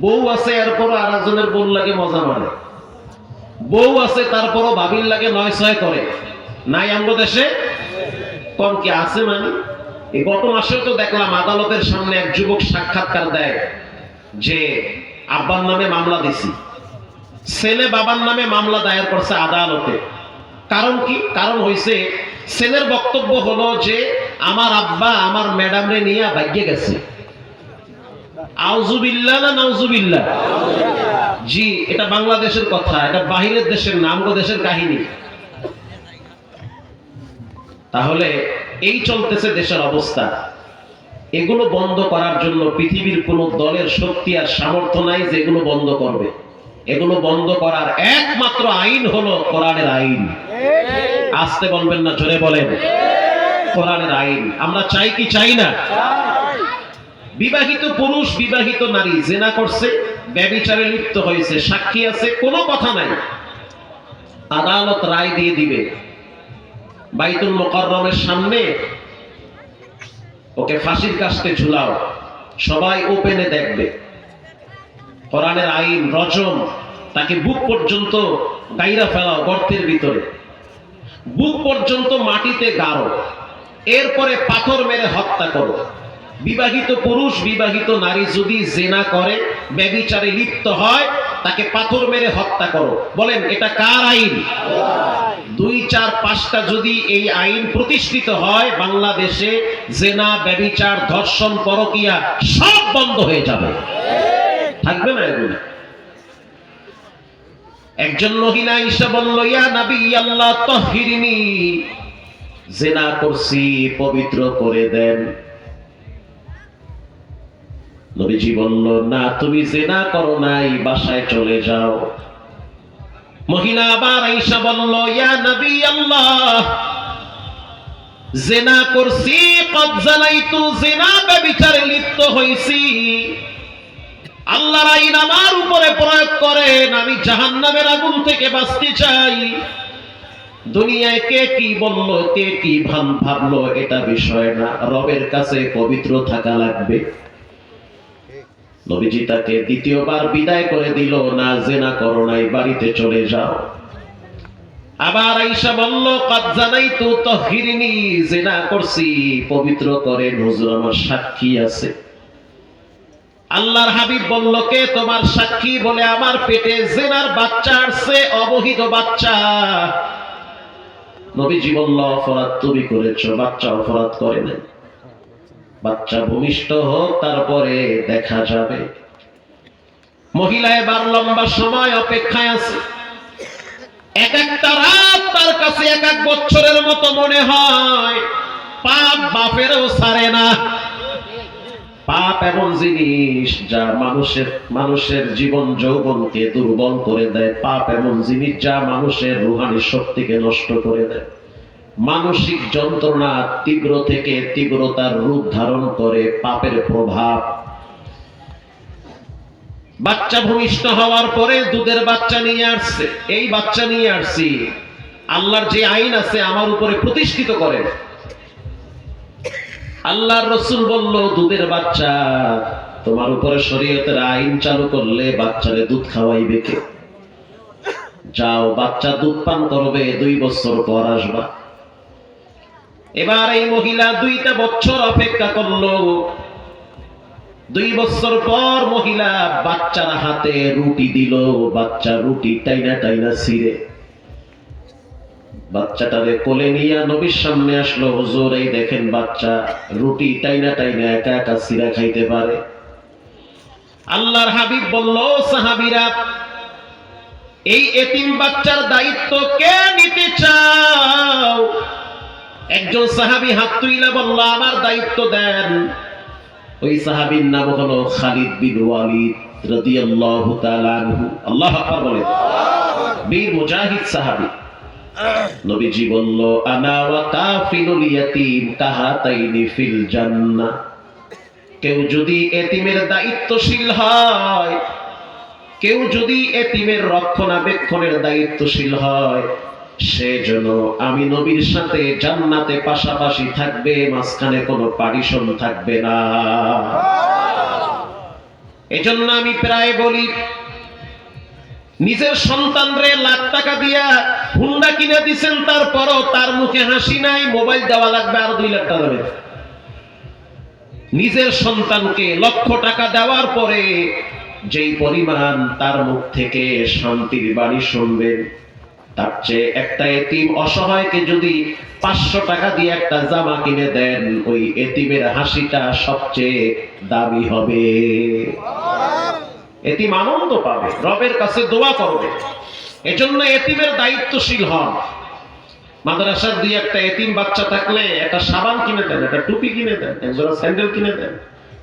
বউ আছে এরপরও আর একজনের বোন লাগে মজা মারে, বউ আছে তারপরও ভাবির লাগে 9-6 করে, নাই আমাদের দেশে? কম কি আছে? মানে এই গত মাসেও তো দেখলাম আদালতের সামনে এক যুবক সাক্ষাৎকার দেয় যে আব্বার নামে মামলা দিছি, ছেলে বাবার নামে মামলা দায়ের করছে আদালতে। কারণ কি? কারণ হইছে ছেলের বক্তব্য হলো যে আমার আব্বা আমার ম্যাডামরে নিয়ে ভাগ্যে গেছে। আউযুবিল্লাহ না নাউযুবিল্লাহ? জি, এটা বাংলাদেশের কথা, এটা বাহিরের দেশের নাম, গো দেশের কাহিনী। তাহলে এই চলতেছে দেশের অবস্থা। এগুলো বন্ধ করার জন্য পৃথিবীর কোন দলের শক্তি আর সামর্থ্য নাই যেগুলো বন্ধ করবে। এগুলো বন্ধ করার একমাত্র আইন হলো কোরআনের আইন। আসতে বলবেন না, জোরে বলেন। কোরআনের আইন আমরা চাই কি চাই না? বিবাহিত পুরুষ বিবাহিত নারী জিনা করছে, ব্যভিচারে লিপ্ত হয়েছে, সাক্ষী আছে, কোনো কথা নাই, আদালত রায় দিয়ে দিবে। বাইতুল মুকাররমের সামনে ওকে ফাঁসির কাস্টে ঝুলাও, সবাই ওপেনে দেখবে। কোরআনের আইন রজম, তাকে বুক পর্যন্ত গাইরা ফেলাও গর্তের ভিতরে, বুক পর্যন্ত মাটিতে গাড়ো, এরপরে পাথর মেরে হত্যা করো। বিবাহিত পুরুষ বিবাহিত নারী যদি জিনা করে, ব্যভিচারে লিপ্ত হয়, তাকে পাথর মেরে হত্যা করো। বলেন এটা কার আইন? 2, 4, 5টা যদি এই আইন প্রতিষ্ঠিত হয়, বাংলাদেশে জিনা, ব্যভিচার, ধর্ষণ, পরকীয়া সব বন্ধ হয়ে যাবে, থাকবে না এগুলো। একজন মহিলা এসে বলল, ইয়া নবী আল্লাহ তাহহিরনি, জিনা করছি, পবিত্র করে দেন। নবীজি বলল, না তুমি জিনা করো নাই, বাসায় চলে যাও। মহিলা আবার আয়েশা বলল, ইয়া নবী আল্লাহ, জিনা করছি, কদ জানাইতু, জিনা ব্যভিচারে লিপ্ত হইছি, আল্লাহর আইন আমার উপরে প্রয়োগ করেন, আমি জাহান্নামের আগুন থেকে বাঁচতে চাই। দুনিয়ায় কে কি বললো, কে কি ভাবলো, এটা বিষয় না, রবের কাছে পবিত্র থাকা লাগবে। নবীজি তাকে দ্বিতীয়বার বিদায় করে দিল, না জিনা করো নাই, বাড়িতে চলে যাও। আবার আয়েশা বলল, কদ জানাইতু তাহহিরনি, জিনা করছি, পবিত্র করেন, হুজুর আমার সাক্ষী আছে। আল্লাহর হাবিব বলল, কে তোমার সাক্ষী? বলে আমার পেটে জিনার বাচ্চা আসছে, অবহিত বাচ্চা। নবীজি বলল, অপরাধ তুমি করেছো, বাচ্চা অপরাধ করে নাই, বাচ্চা ভূমিষ্ঠ হোক, তারপরে দেখা যাবে। মহিলা এবার লম্বা সময় অপেক্ষায় আছে। এক একটা রাত তার কাছে 1 বছরের মতো মনে হয়। পাপ বাপেরও ছাড়ে না। পাপ এমন জিনিস যা মানুষের জীবন যৌবনকে দুর্বল করে দেয়। পাপ এমন জিনিস যা মানুষের রূহানি শক্তিকে নষ্ট করে দেয়। মানসিক যন্ত্রণা তীব্র থেকে তীব্রতার রূপ ধারণ করে পাপের প্রভাব। বাচ্চা ভূমিষ্ঠ হওয়ার পরে দুধের বাচ্চা নিয়ে আসছে, এই বাচ্চা নিয়ে আসছি, আল্লাহর যে আইন আছে আমার উপরে প্রতিষ্ঠিত করেন। আল্লাহর রাসূল বলল, দুধের বাচ্চা, তোমার উপরে শরীয়তের আইন চালু করলে বাচ্চারে দুধ খাওয়াইবে কে? যাও, বাচ্চা দুধ পান করবে, 2 বছর পর আসবা। এবার এই মহিলা 2টা বছর অপেক্ষা করলো। 2 বছর পর মহিলা বাচ্চার হাতে রুটি দিল। বাচ্চা রুটি টাইনা টাইনা ছিঁড়ে বাচ্চাটারে কোলে নিয়ে নবীর সামনে আসলো। হুজুর, এই দেখেন বাচ্চা রুটি টাইনা টাইনা একা একা ছিঁড়া খাইতে পারে। আল্লাহর হাবিব বলল, সাহাবীরা, এই এতিম বাচ্চার দায়িত্ব কে নিতে চাও? একজন সাহাবী হাত তুইলা বলল, আমার দায়িত্ব দেন। ওই সাহাবীর নাম হলো খালিদ বিন ওয়ালিদ রাদিয়াল্লাহু তাআলা আনহু। আল্লাহু আকবার বলেন। বীর মুজাহিদ সাহাবী। নবীজি বলল, আনা ওয়া কাফিলুল ইয়াতীম কাহাতাইনি ফিল জান্নাহ। কেউ যদি এতিমের দায়িত্বশীল হয়, কেউ যদি এতিমের রক্ষণাবেক্ষণের দায়িত্বশীল হয়, সে যেন আমি নবীর সাথে জান্নাতে পাশাপাশি থাকবে, মাঝখানে কোনো পার্টিশন থাকবে না। এজন্য আমি প্রায় বলি, নিজের সন্তানরে লাখ টাকা দিয়া হুন্ডা কিনে দিচ্ছেন, তারপরও তার মুখে হাসি নাই, মোবাইল দেওয়া লাগবে আর 2 লাখ টাকা দেবে। নিজের সন্তানকে লক্ষ টাকা দেওয়ার পরে যেই পরিমাণ তার মুখ থেকে শান্তির বাণী শুনবেন, তার চেয়ে একটা এতিম অসহায়কে যদি 500 টাকা দিয়ে একটা জামা কিনে দেন, ওই এতিমের হাসিটা সবচেয়ে দামি হবে। এতিম আনন্দ পাবে, রবের কাছে দোয়া করবে। এজন্য এতিমের দায়িত্বশীল হন। মাদ্রাসার 2-1টা এতিম বাচ্চা থাকলে একটা সাবান কিনে দেন, একটা টুপি কিনে দেন, একজোড়া স্যান্ডেল কিনে দেন,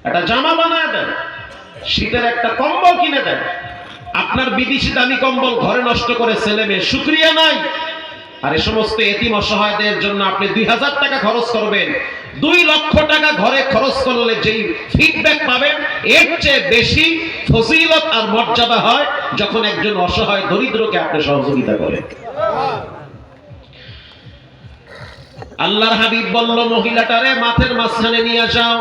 একটা জামা বানায় দেন, শীতের একটা কম্বল কিনে দেন। আপনার বিদেশি দামি কম্বল ঘরে নষ্ট করে ছেলে মেয়ে শুকরিয়া নাই। আর এই সমস্ত এতিম অসহায়দের জন্য আপনি 2000 টাকা খরচ করবেন, 2 লক্ষ টাকা ঘরে খরচ করলে যেই ফিডব্যাক পাবেন এর চেয়ে বেশি ফজিলত আর মর্যাদা হয় যখন একজন অসহায় দরিদ্রকে আপনি সহযোগিতা করেন। আল্লাহর হাবিব বলল, মহিলাটারে মাঠের মাঝখানে নিয়ে যাও।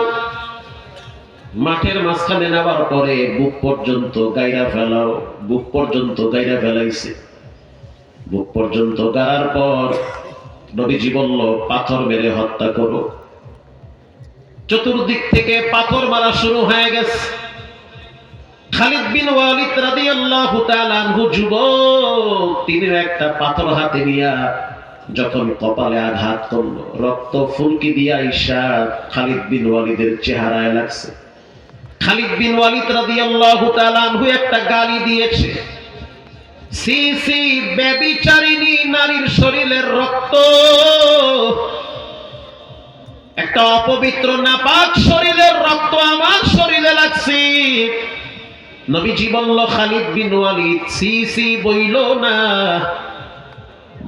মাঠের মাঝখানে নেওয়ার পরে বুক পর্যন্ত গাইরা ফেলাও। বুক পর্যন্ত গাইরা ফেলাইছে। বুক পর্যন্ত গাড়ার পর নবীজি বলল, পাথর মেরে হত্যা করো। চতুর্দিক থেকে পাথর মারা শুরু হয়ে গেছে। খালিদ বিন ওয়ালিদ রাদিয়াল্লাহু তাআলা আনহু যুবক, তিনি একটা পাথর হাতে নিয়া যখন কপালে আঘাত করলো, রক্ত ফুলকি দিয়া ঈশা খালিদ বিন ওয়ালিদের চেহারায় লাগছে। খালিদ বিন ওয়ালিদ রাদিয়াল্লাহু তাআলা আনহু একটা গালি দিয়েছে, সি সি ব্যভিচারিণী নারীর শরীরের রক্ত, একটা অপবিত্র নাপাক শরীরের রক্ত আমার শরীরে লাগছে। নবীজি বলল, খালিদ বিন ওয়ালিদ সি সি বইল না,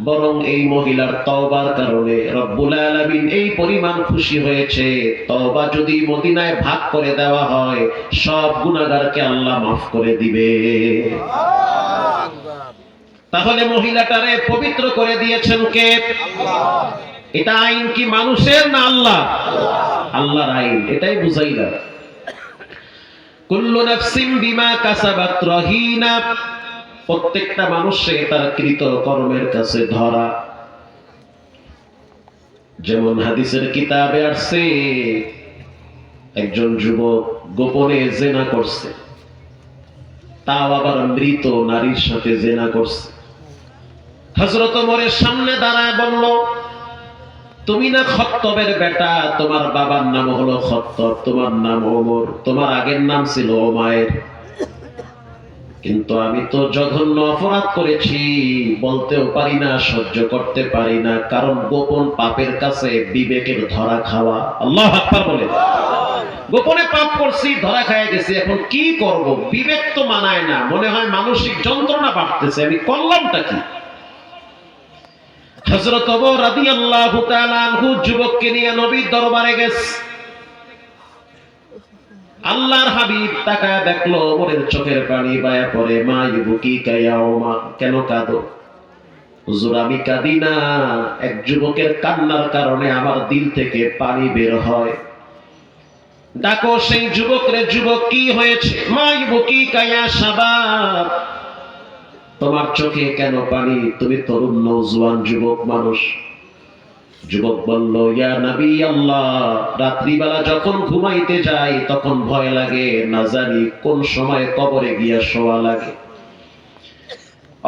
বরং এই মহিলার তওবার কারণে রব্বুল আলামিন এই পরিমাণ খুশি হয়েছে। তওবা যদি মদিনায় ভাগ করে দেওয়া হয়, সব গুনাহগারকে আল্লাহ মাফ করে দিবে। তাহলে মহিলাটারে পবিত্র করে দিয়েছেন কে? আল্লাহ। এটা আইন কি মানুষের না আল্লাহ? আল্লাহর আইন, এটাই বুঝাইলাম। কুল্লু নাফসিন বিমা কাসাবাত রহিনা, প্রত্যেকটা মানুষে তার কৃত কর্মের কাছে ধরা। যেমন হাদিসের কিতাবে আসছে, একজন যুবক গোপনে জিনা করছে, তাও আবার মৃত নারীর সাথে জিনা করছে। হযরত ওমরের সামনে দাঁড়ায় বলল, তুমি না খত্তবের বেটা, তোমার বাবার নাম হলো খত্তব, তোমার নাম ওমর, তোমার আগের নাম ছিল ওমায়ের। কিন্তু আমি তো জঘন্য অপরাধ করেছি, বলতেও পারি না, সহ্য করতে পারি না, কারণ গোপন পাপের কাছে বিবেকের ধরা খাওয়া। আল্লাহু আকবার বলে। গোপনে পাপ করছি, ধরা খেয়ে গেছি, এখন কি করব? বিবেক তো মানায় না, মনে হয় মানসিক যন্ত্রণা বাড়তেছে, আমি করলামটা কি? হযরত ওমর রাদিয়াল্লাহু তাআলা আনহু যুবককে নিয়ে নবীর দরবারে গেছে। আল্লাহর হাবিব তাকায় দেখলো ওমরের চোখের পানি বায়া পড়ে। মা ইবুকিকা ইয়া ওমর, কেন কাঁদো? হুজুর আমি কাঁদি না, এক যুবকের কান্নার কারণে আমার দিল থেকে পানি বের হয়। ডাকো সেই যুবকরে। যুবক, কি হয়েছে? মা ইবুকিকা ইয়া শাবাব, তোমার চোখে কেন পানি? তুমি তরুণ নওজোয়ান যুবক মানুষ। যুবক বলল, ইয়া নবী আল্লাহ, রাত্রিবেলা যখন ঘুমাইতে যাই তখন ভয় লাগে, না জানি কোন সময় কবরে গিয়া শোয়া লাগে।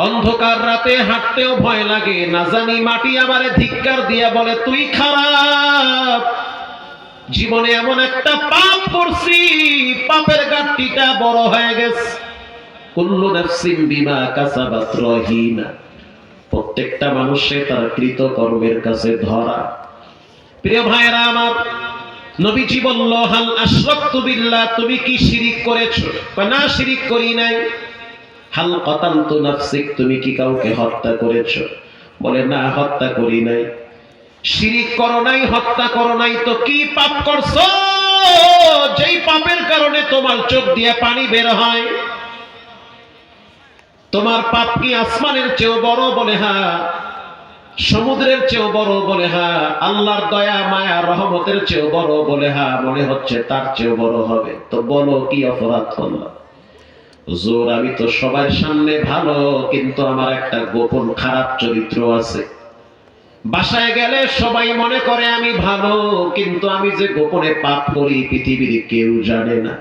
অন্ধকার রাতে হাঁটতেও ভয় লাগে, না জানি মাটি আমারে ধিক্কার দিয়া বলে তুই খারাপ। জীবনে এমন একটা পাপ করছি, পাপের গাঁটটিটা বড় হয়ে গেছে। কুল্লু নাফসিন বিমা কাসাবাত রহিনা, প্রত্যেকটা মানুষে তার কৃত কর্মের কাছে ধরা। প্রিয় ভাইরা আমার, নবীজি বলল, হাল আশরাকতু বিল্লাহ, তুমি কি শিরিক করেছো? না, শিরিক করি নাই। হাল কাতালতু নাফসিক, তুমি কি কাউকে হত্যা করেছো? বলে না, হত্যা করি নাই। শিরিক করো নাই, হত্যা করো নাই, তো কি পাপ করছো যেই পাপের কারণে তোমার চোখ দিয়ে পানি বের হয়? তোমার পাপ কি আসমানের চেয়েও বড়? বলে হ্যাঁ। সমুদ্রের চেয়েও বড়? বলে হ্যাঁ। আল্লাহর দয়া মায়া রহমতের চেয়েও বড়? বলে হ্যাঁ। মনে হচ্ছে তার চেয়েও বড় হবে। তো বলো কি অপরাধ করলাম? হুজুর আমি তো সবার সামনে ভালো, কিন্তু আমার একটা গোপন খারাপ চরিত্র আছে। বাসায় গেলে সবাই মনে করে আমি ভালো, কিন্তু আমি যে গোপনে পাপ করি পৃথিবীর কেউ জানে না।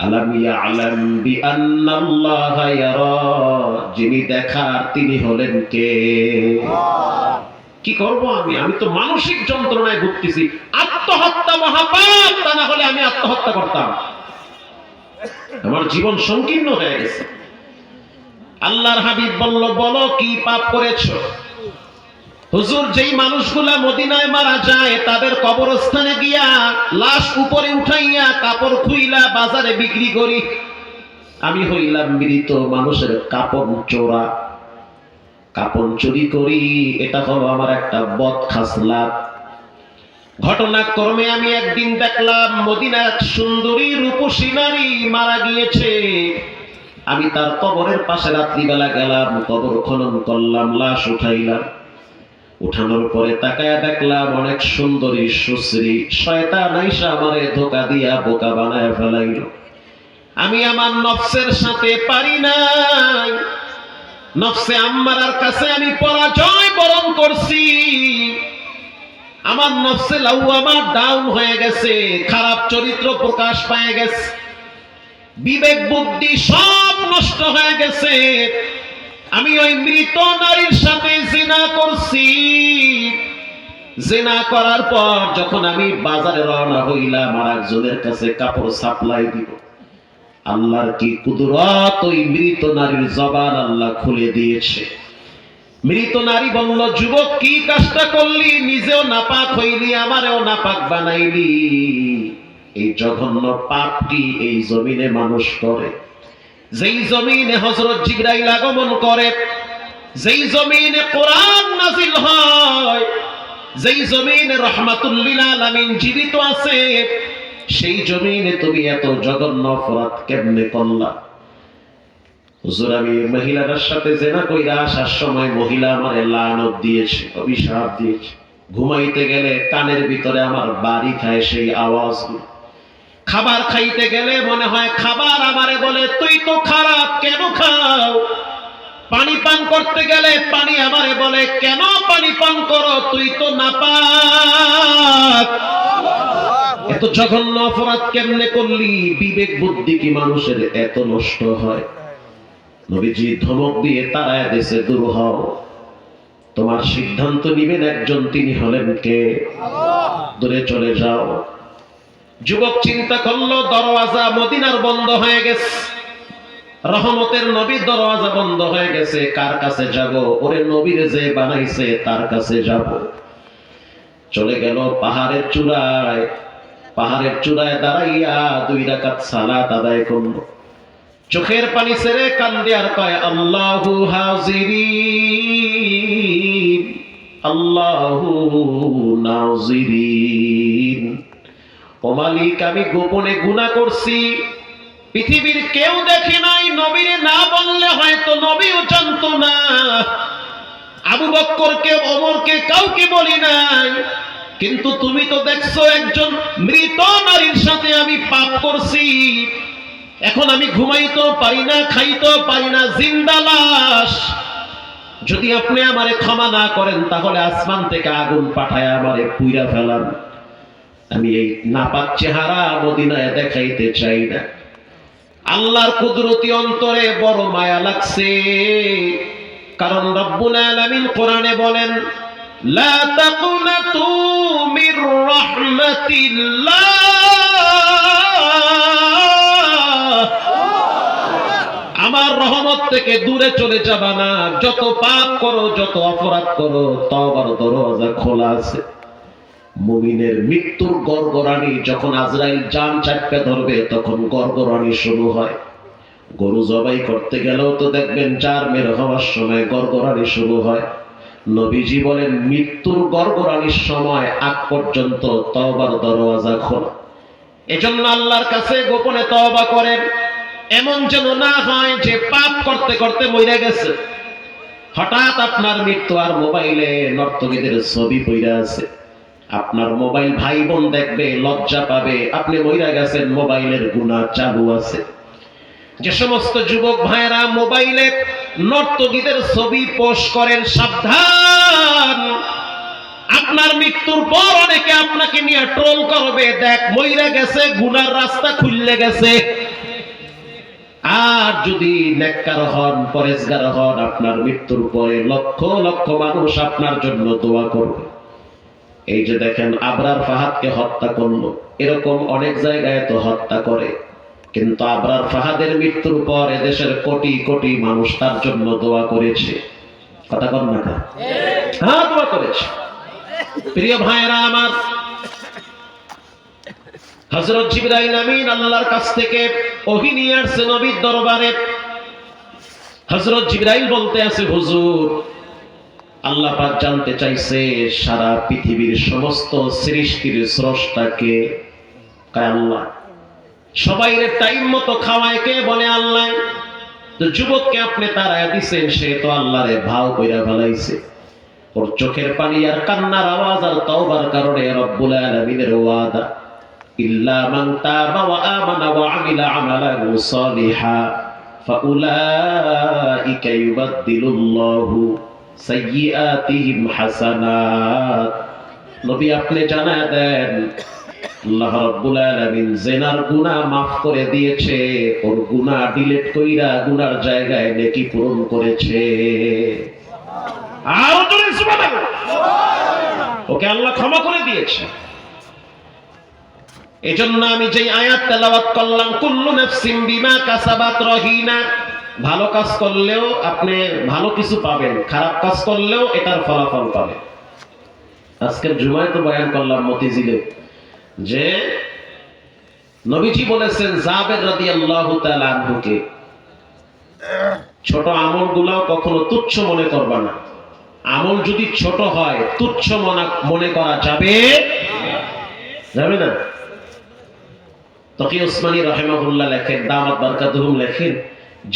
আলাম ইয়ালাম বিআন্নাল্লাহা ইয়ারা, যিনি দেখার তিনি হলেন কে? কি করব আমি? আমি তো মানসিক যন্ত্রণায় ভুগতেছি। আত্মহত্যা মহাপাপ, তা না হলে আমি আত্মহত্যা করতাম। আমার জীবন সংকীর্ণ হয়ে গেছে। আল্লাহর হাবিব বলল, বলো কি পাপ করেছো? হুজুর, যেই মানুষগুলা মদিনায় মারা যায় তাদের কবরস্থানে গিয়া লাশ উপরে উঠাইয়া কাপড় খুইলা বাজারে বিক্রি করি। আমি হইলাম মৃত মানুষের কাপড় চোরা, কাপড় চুরি করি, এটা হলো আমার একটা বদ খাসলাত। ঘটনাক্রমে আমি একদিন দেখলাম মদিনার সুন্দরী রূপসী নারী মারা গিয়েছে। আমি তার কবরের পাশে রাত্রিবেলা গেলাম, কবর খনন করলাম, লাশ উঠাইলাম। উঠানোর পরে তাকায়া দেখলাম অনেক সুন্দরী সুশ্রী। শয়তান আইসা আমারে ধোঁকা দিয়া বোকা বানায় ফেলাইল। আমি আমার নফসের সাথে পারি নাই, নফসে আম্মারার কাছে আমি পরাজয় বরণ করছি। আমার নফসে লাউয়ামা ডাউন হয়ে গেছে, খারাপ চরিত্র প্রকাশ পেয়ে গেছে, বিবেক বুদ্ধি সব নষ্ট হয়ে গেছে। আমি ওই মৃত নারীর সাথে জিনা করছি। জিনা করার পর যখন আমি বাজারে রওনা হইলাম আর একজনের কাছে কাপড় সাপ্লাই দিব, আল্লাহর কি কুদরত, ওই মৃত নারীর জবান আল্লাহ খুলে দিয়েছে। মৃত নারী বলল, যুবক কি কাজটা করলি? নিজেও নাপাক হইলি, আমারেও নাপাক বানাইলি। এই জঘন্য পাপটি এই জমিনে মানুষ করে, যেই জমিনে হযরত জিবরাইল আগমন করে, যেই জমিনে কোরআন নাযিল হয়, যেই জমিনে রাহমাতুল লিল আলামিন জীবিত আছে, সেই জমিনে তুমি এত জঘন্য অপরাধ কেমনে করলা? হুজুর, আমি মহিলার সাথে জেনা কইরা আসার সময় মহিলা আমারে লানত দিয়েছে, অভিশাপ দিয়েছে। ঘুমাইতে গেলে কানের ভিতরে আমার বাড়ি খায় সেই আওয়াজ। খাবার খাইতে গেলে মনে হয় খাবার আমারে বলে তুই তো খারাপ, কেন খাও? পানি পান করতে গেলে পানি আমারে বলে কেন পানি পান করো, তুই তো নাপাক। এত জঘন্য অপরাধ কেমনে করলি? বিবেক বুদ্ধি কি মানুষের এত নষ্ট হয়? নবীজি ধমক দিয়ে তাড়ায় দেশে, দূর হও। তোমার সিদ্ধান্ত নিবেন একজন, তিনি হলেন কে? দূরে চলে যাও। যুবক চিন্তা করলো, দরওয়াজা মদিনার বন্ধ হয়ে গেছে, রহমতের নবীর দরওয়াজা বন্ধ হয়ে গেছে, কার কাছে যাব? ওরে নবীর যে বানাইছে তার কাছে যাব। চলে গেল পাহাড়ের চূড়ায়, পাহাড়ের চূড়ায় দাঁড়াইয়া 2 রাকাত সালাত আদায় করলো। চোখের পানি ছেড়ে কান্দে আর কয়, আল্লাহু হাজিরিন আল্লাহু নাজিরিন। ও মালিক, আমি গোপনে গুনাহ করছি, পৃথিবীর কেউ দেখে নাই। নবীরে না বললে হয়তো নবীও জানতো না। আবু বকরকে, ওমরকে কাউকে বলি নাই, কিন্তু তুমি তো দেখছো একজন মৃত নারীর সাথে আমি পাপ করছি। এখন আমি ঘুমাইতেও পারি না, খাইতেও পারি না, জিন্দা লাশ। যদি আপনি আমারে ক্ষমা না করেন তাহলে আসমান থেকে আগুন পাঠায় আমারে পুইরা ফেলান। আমি এই নাপাক চেহারা মদিনায় দেখাইতে চাই না। আল্লাহর কুদরতি অন্তরে বড় মায়া লাগছে, কারণ রব্বুল আলামিন কোরআনে বলেন, লা তাকুনাতু মির রাহমাতিল্লাহ। আমার রহমত থেকে দূরে চলে যাবা না। যত পাপ করো, যত অপরাধ করো, তওবার দরওয়াজা খোলা আছে। মুমিনের মৃত্যুর গড়গড়ানি যখন আজরাইল জান চাপকে ধরবে, তখন গড়গড়ানি শুরু হয়। গরু জবাই করতে গেলেও তো দেখবেন চারমের হওয়ার সময় গড়গড়ানি শুরু হয়। নবীজি বলেন, মৃত্যুর গড়গড়ানির সময় আগ পর্যন্ত তওবার দরওয়াজা খোলা। এজন্য আল্লাহর কাছে গোপনে তওবা করেন। এমন যেন না হয় যে পাপ করতে করতে মরে গেছে, হঠাৎ আপনার মৃত্যু আর মোবাইলে নর্তকীদের ছবি পইরা আছে। আপনার মোবাইল ভাই বোন দেখবে, লজ্জা পাবে, আপনি মইরা গেছেন, মোবাইলের গুনাহ চালু আছে। যে সমস্ত যুবক ভাইরা মোবাইলে নর্তকীদের ছবি পোস্ট করেন, সাবধান। আপনার মৃত্যুর পর অনেকে আপনাকে নিয়ে ট্রোল করবে, দেখ মইরা গেছে, গুনার রাস্তা খুললে গেছে। আর যদি নেককার হন, পরেজগার হন, আপনার মৃত্যুর পরে লক্ষ লক্ষ মানুষ আপনার জন্য দোয়া করবে। এই যে দেখেন আবরার ফাহাদকে হত্যা করলো, এরকম অনেক জায়গায় তো হত্যা করে, কিন্তু আবরার ফাহাদের মৃত্যুর পর এদেশের কোটি কোটি মানুষ তার জন্য দোয়া করেছে। কথা কন না? হ্যাঁ, দোয়া করেছে। প্রিয় ভাইরা আমার, হযরত জিবরাইল আমিন আল্লাহর কাছ থেকে ওহী নিয়ে আসছে নবীর দরবারে। হযরত জিবরাইল বলতে আছে, হুজুর আল্লাহ পাক জানতে চাইছে সারা পৃথিবীর সমস্ত সৃষ্টির স্রষ্টাকে। কয় আল্লাহ। সবাইরে টাইম মতো খাওয়ায় কে? বলে আল্লাহ। তো যুবককে আপনি তাড়ায়া দিছেন, সে তো আল্লাহরে ভাও কইরা ফেলাইছে। ওর চোখের পানি আর কান্নার আওয়াজ আর তওবার কারণে রব্বুল আলামিনের ওয়াদা, ইল্লা মান তাবা ওয়া আমানা ওয়া আমিলা আমালান সালিহা ফাউলাইকা ইউবাদদিলুল্লাহু সাইয়্যাতিহিম হাসানাত। নবী আপনি জানায় দেন, আল্লাহ রাব্বুল আলামিন জিনার গুনাহ maaf করে দিয়েছে, ওর গুনাহ ডিলিট কইরা গুনার জায়গায় নেকি পূরণ করেছে। আর জোরে সুবহানাল্লাহ। ওকে আল্লাহ ক্ষমা করে দিয়েছে। এজন্য আমি যেই আয়াত তেলাওয়াত করলাম, কুল্লু নাফসিন বিমা কাসাবাত রহিনা, ভালো কাজ করলেও আপনি ভালো কিছু পাবেন, খারাপ কাজ করলেও এটার ফলাফল পাবেন। আজকের জুমায় তো বয়ান করলাম মতিঝিলে, যে নবীজি বলেছেন জাবের রাদিয়াল্লাহু তাআলা আনহুকে, ছোট আমলগুলোও কখনো তুচ্ছ মনে করবা না। আমল যদি ছোট হয় তুচ্ছ মনে করা যাবে যাবে না। তকি উসমানী রাহিমাহুল্লাহ লেখেন, দামাত বারকাতুহুম লেখেন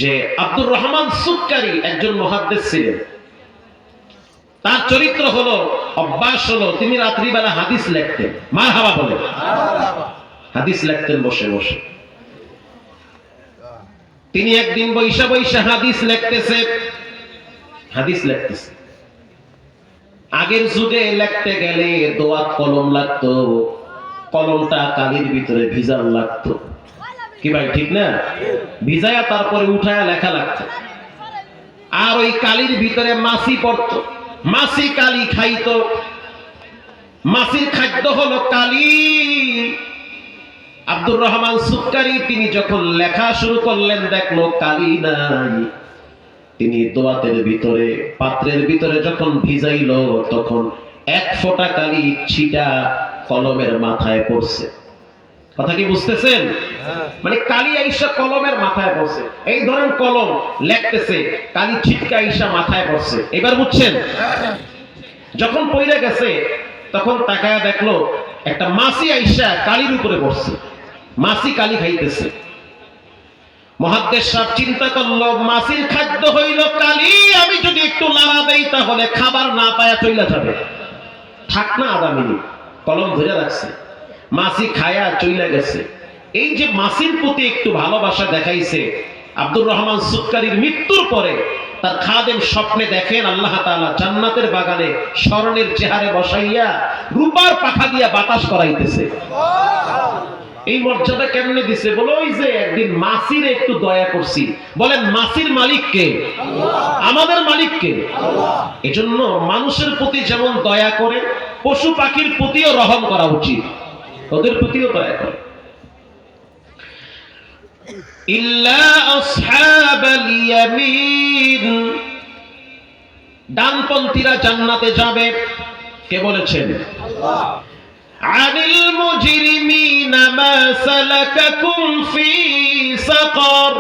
যে আব্দুর রহমান সুক্কারি একজন মুহাদ্দিস ছিলেন। তার চরিত্র হলো, অভ্যাস হলো, তিনি রাত্রিবেলা হাদিস লিখতেন। মারহাবা বলে, হাদিস লিখতেন বসে বসে। তিনি একদিন বৈশা বৈশা হাদিস লিখতেছে। আগের যুগে লিখতে গেলে দোয়াত কলম লাগতো, কলমটা কালির ভিতরে ভিজান লাগতো। কি ভাই ঠিক না? ভিজায়া তারপরে উঠায়া লেখা লাগতো। আর ওই কালির ভিতরে মাছি পড়তো, মাছি কালি খাইতো। মাছির খাদ্য হলো কালি। আব্দুর রহমান সুক্কারি তিনি যখন লেখা শুরু করলেন, দেখলো কালি নাই। তিনি দোয়াতের ভিতরে, পাত্রের ভিতরে যখন ভিজাইল, তখন এক ফোঁটা কালি ছিটা কলমের মাথায় পড়ছে। কথা কি বুঝতেছেন? মানে কালি আইসা কলমের মাথায় পড়ছে। এই ধরেন কলম লেখতেছে, কালি ছিটকা আইসা মাথায় পড়ছে। এবার বুঝছেন? যখন পইরা গেছে তখন তাকায়া দেখলো একটা মাছি আইসা কালির উপরে পড়ছে, মাছি কালি খাইতেছে। মুহাদ্দিস সাহেব চিন্তা করলো, মাছির খাদ্য হইল কালি, আমি যদি একটু নাড়া দেই তাহলে খাবার না পায়া চলে যাবে। থাক না আধা মিনিট, কলম ধরে রাখছে, মাছি খায়া চলে গেছে। এই যে মাছির প্রতি একটু ভালোবাসা দেখাইছে। আব্দুর রহমান সুক্কারির মৃত্যুর পরে তার খাদেম স্বপ্নে দেখেন আল্লাহ তাআলা জান্নাতের বাগানে স্বর্ণের চেহারে বসাইয়া রূপার পাখা দিয়া বাতাস করাইতেছে। এই মর্যাদা কেমনে দিছে? বলো, ওই যে একদিন মাছির একটু দয়া করছি। বলেন মাছির মালিক কে? আমাদের মালিক কে? এজন্য মানুষের প্রতি যেমন দয়া করে, পশু পাখির প্রতিও রহম করা উচিত, ওদের প্রতিও দয়া করে। ইল্লা আসহাবাল ইয়ামিন, ডানপন্থীরা জান্নাতে যাবে। কে বলেছেন? আল্লাহ। আনিল মুজরিমিনা মা সালাকাকুম ফি সাকার,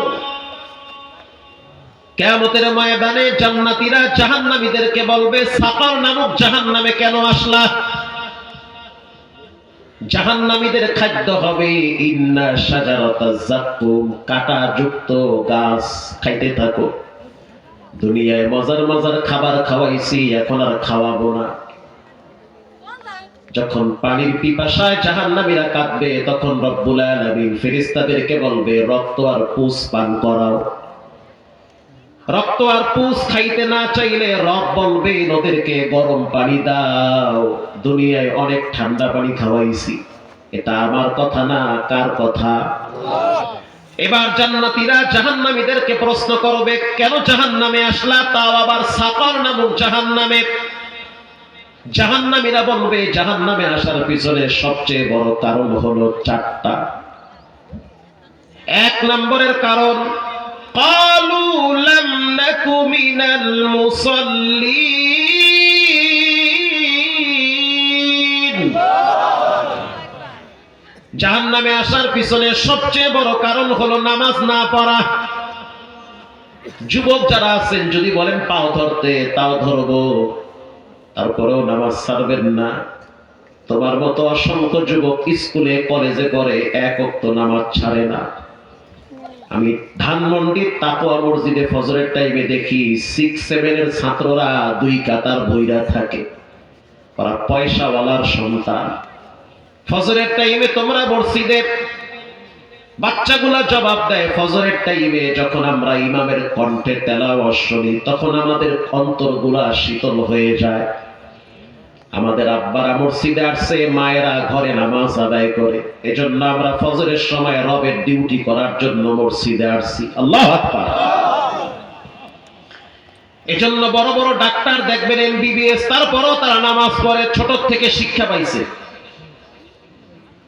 কিয়ামতের ময়দানে জান্নাতীরা জাহান্নামীদেরকে বলবে, সাকার নামক জাহান্নামে কেন আসলা? জাহান্নামীদের খাদ্য হবে ইন্না শাজারাতাজ যাক্কুম, কাঁটাযুক্ত গাছ, খাইতে থাকো। দুনিয়ায় মজার মজার খাবার খাওয়াইছি, এখন আর খাওয়াবো না। যখন পানির পিপাসায় জাহান্নামীরা কাঁদবে, তখন রব্বুল আলামিন ফেরেশতাদেরকে বলবে, রক্ত আর পুষ পান করাও। রক্ত আর পুষ খাইতে না চাইলে রব বলবে, ওদেরকে গরম পানি দাও। দুনিয়ায় অনেক ঠান্ডা পানি খাওয়াইছি, এটা আমার কথা না, কার কথা? এবার জান্নাতীরা জাহান্নামীদেরকে প্রশ্ন করবে, কেন জাহান্নামে আসলা, তাও আবার সাকার নামক জাহান্নামে? জাহান্নামীরা বলবে, জাহান্নামে আসার পিছনে সবচেয়ে বড় কারণ হলো চারটা। এক নম্বরের কারণ, ক্বালু লাম নাকু মিনাল মুসাল্লিন, জাহান্নামে আসার পিছনে সবচেয়ে বড় কারণ হলো নামাজ না পড়া। যুবক যারা আছেন যদি বলেন পাও ধরতে, তাও ধরবো, তারপরেও নামাজ ছাড়বেন না। তোমার মতো অসংখ্য যুবক স্কুলে কলেজে পড়ে এক ওয়াক্ত নামাজ ছাড়ে না। আমি ধানমন্ডির তাকওয়া মসজিদে ফজরের টাইমে দেখি 6-7 এর ছাত্ররা 2 কাতার বইরা থাকে। ওরা পয়সাওয়ালার সন্তান। ফজরের টাইমে তোমরা মসজিদে বাচ্চাগুলা জবাব দেয়, ফজরের টাইমে যখন আমরা ইমামের কণ্ঠে তেলাওয়াত শুনি তখন আমাদের অন্তরগুলা শীতল হয়ে যায়। আমাদের আব্বারা মসজিদে আসছে, মায়েরা ঘরে নামাজ আদায় করে, এজন্য আমরা ফজরের সময় রবের ডিউটি করার জন্য মসজিদে আসছি। আল্লাহু আকবার। এজন্য বড় বড় ডাক্তার দেখবেন এমবিবিএস, তারপরও তারা নামাজ পড়ে, ছোট থেকে শিক্ষা পাইছে।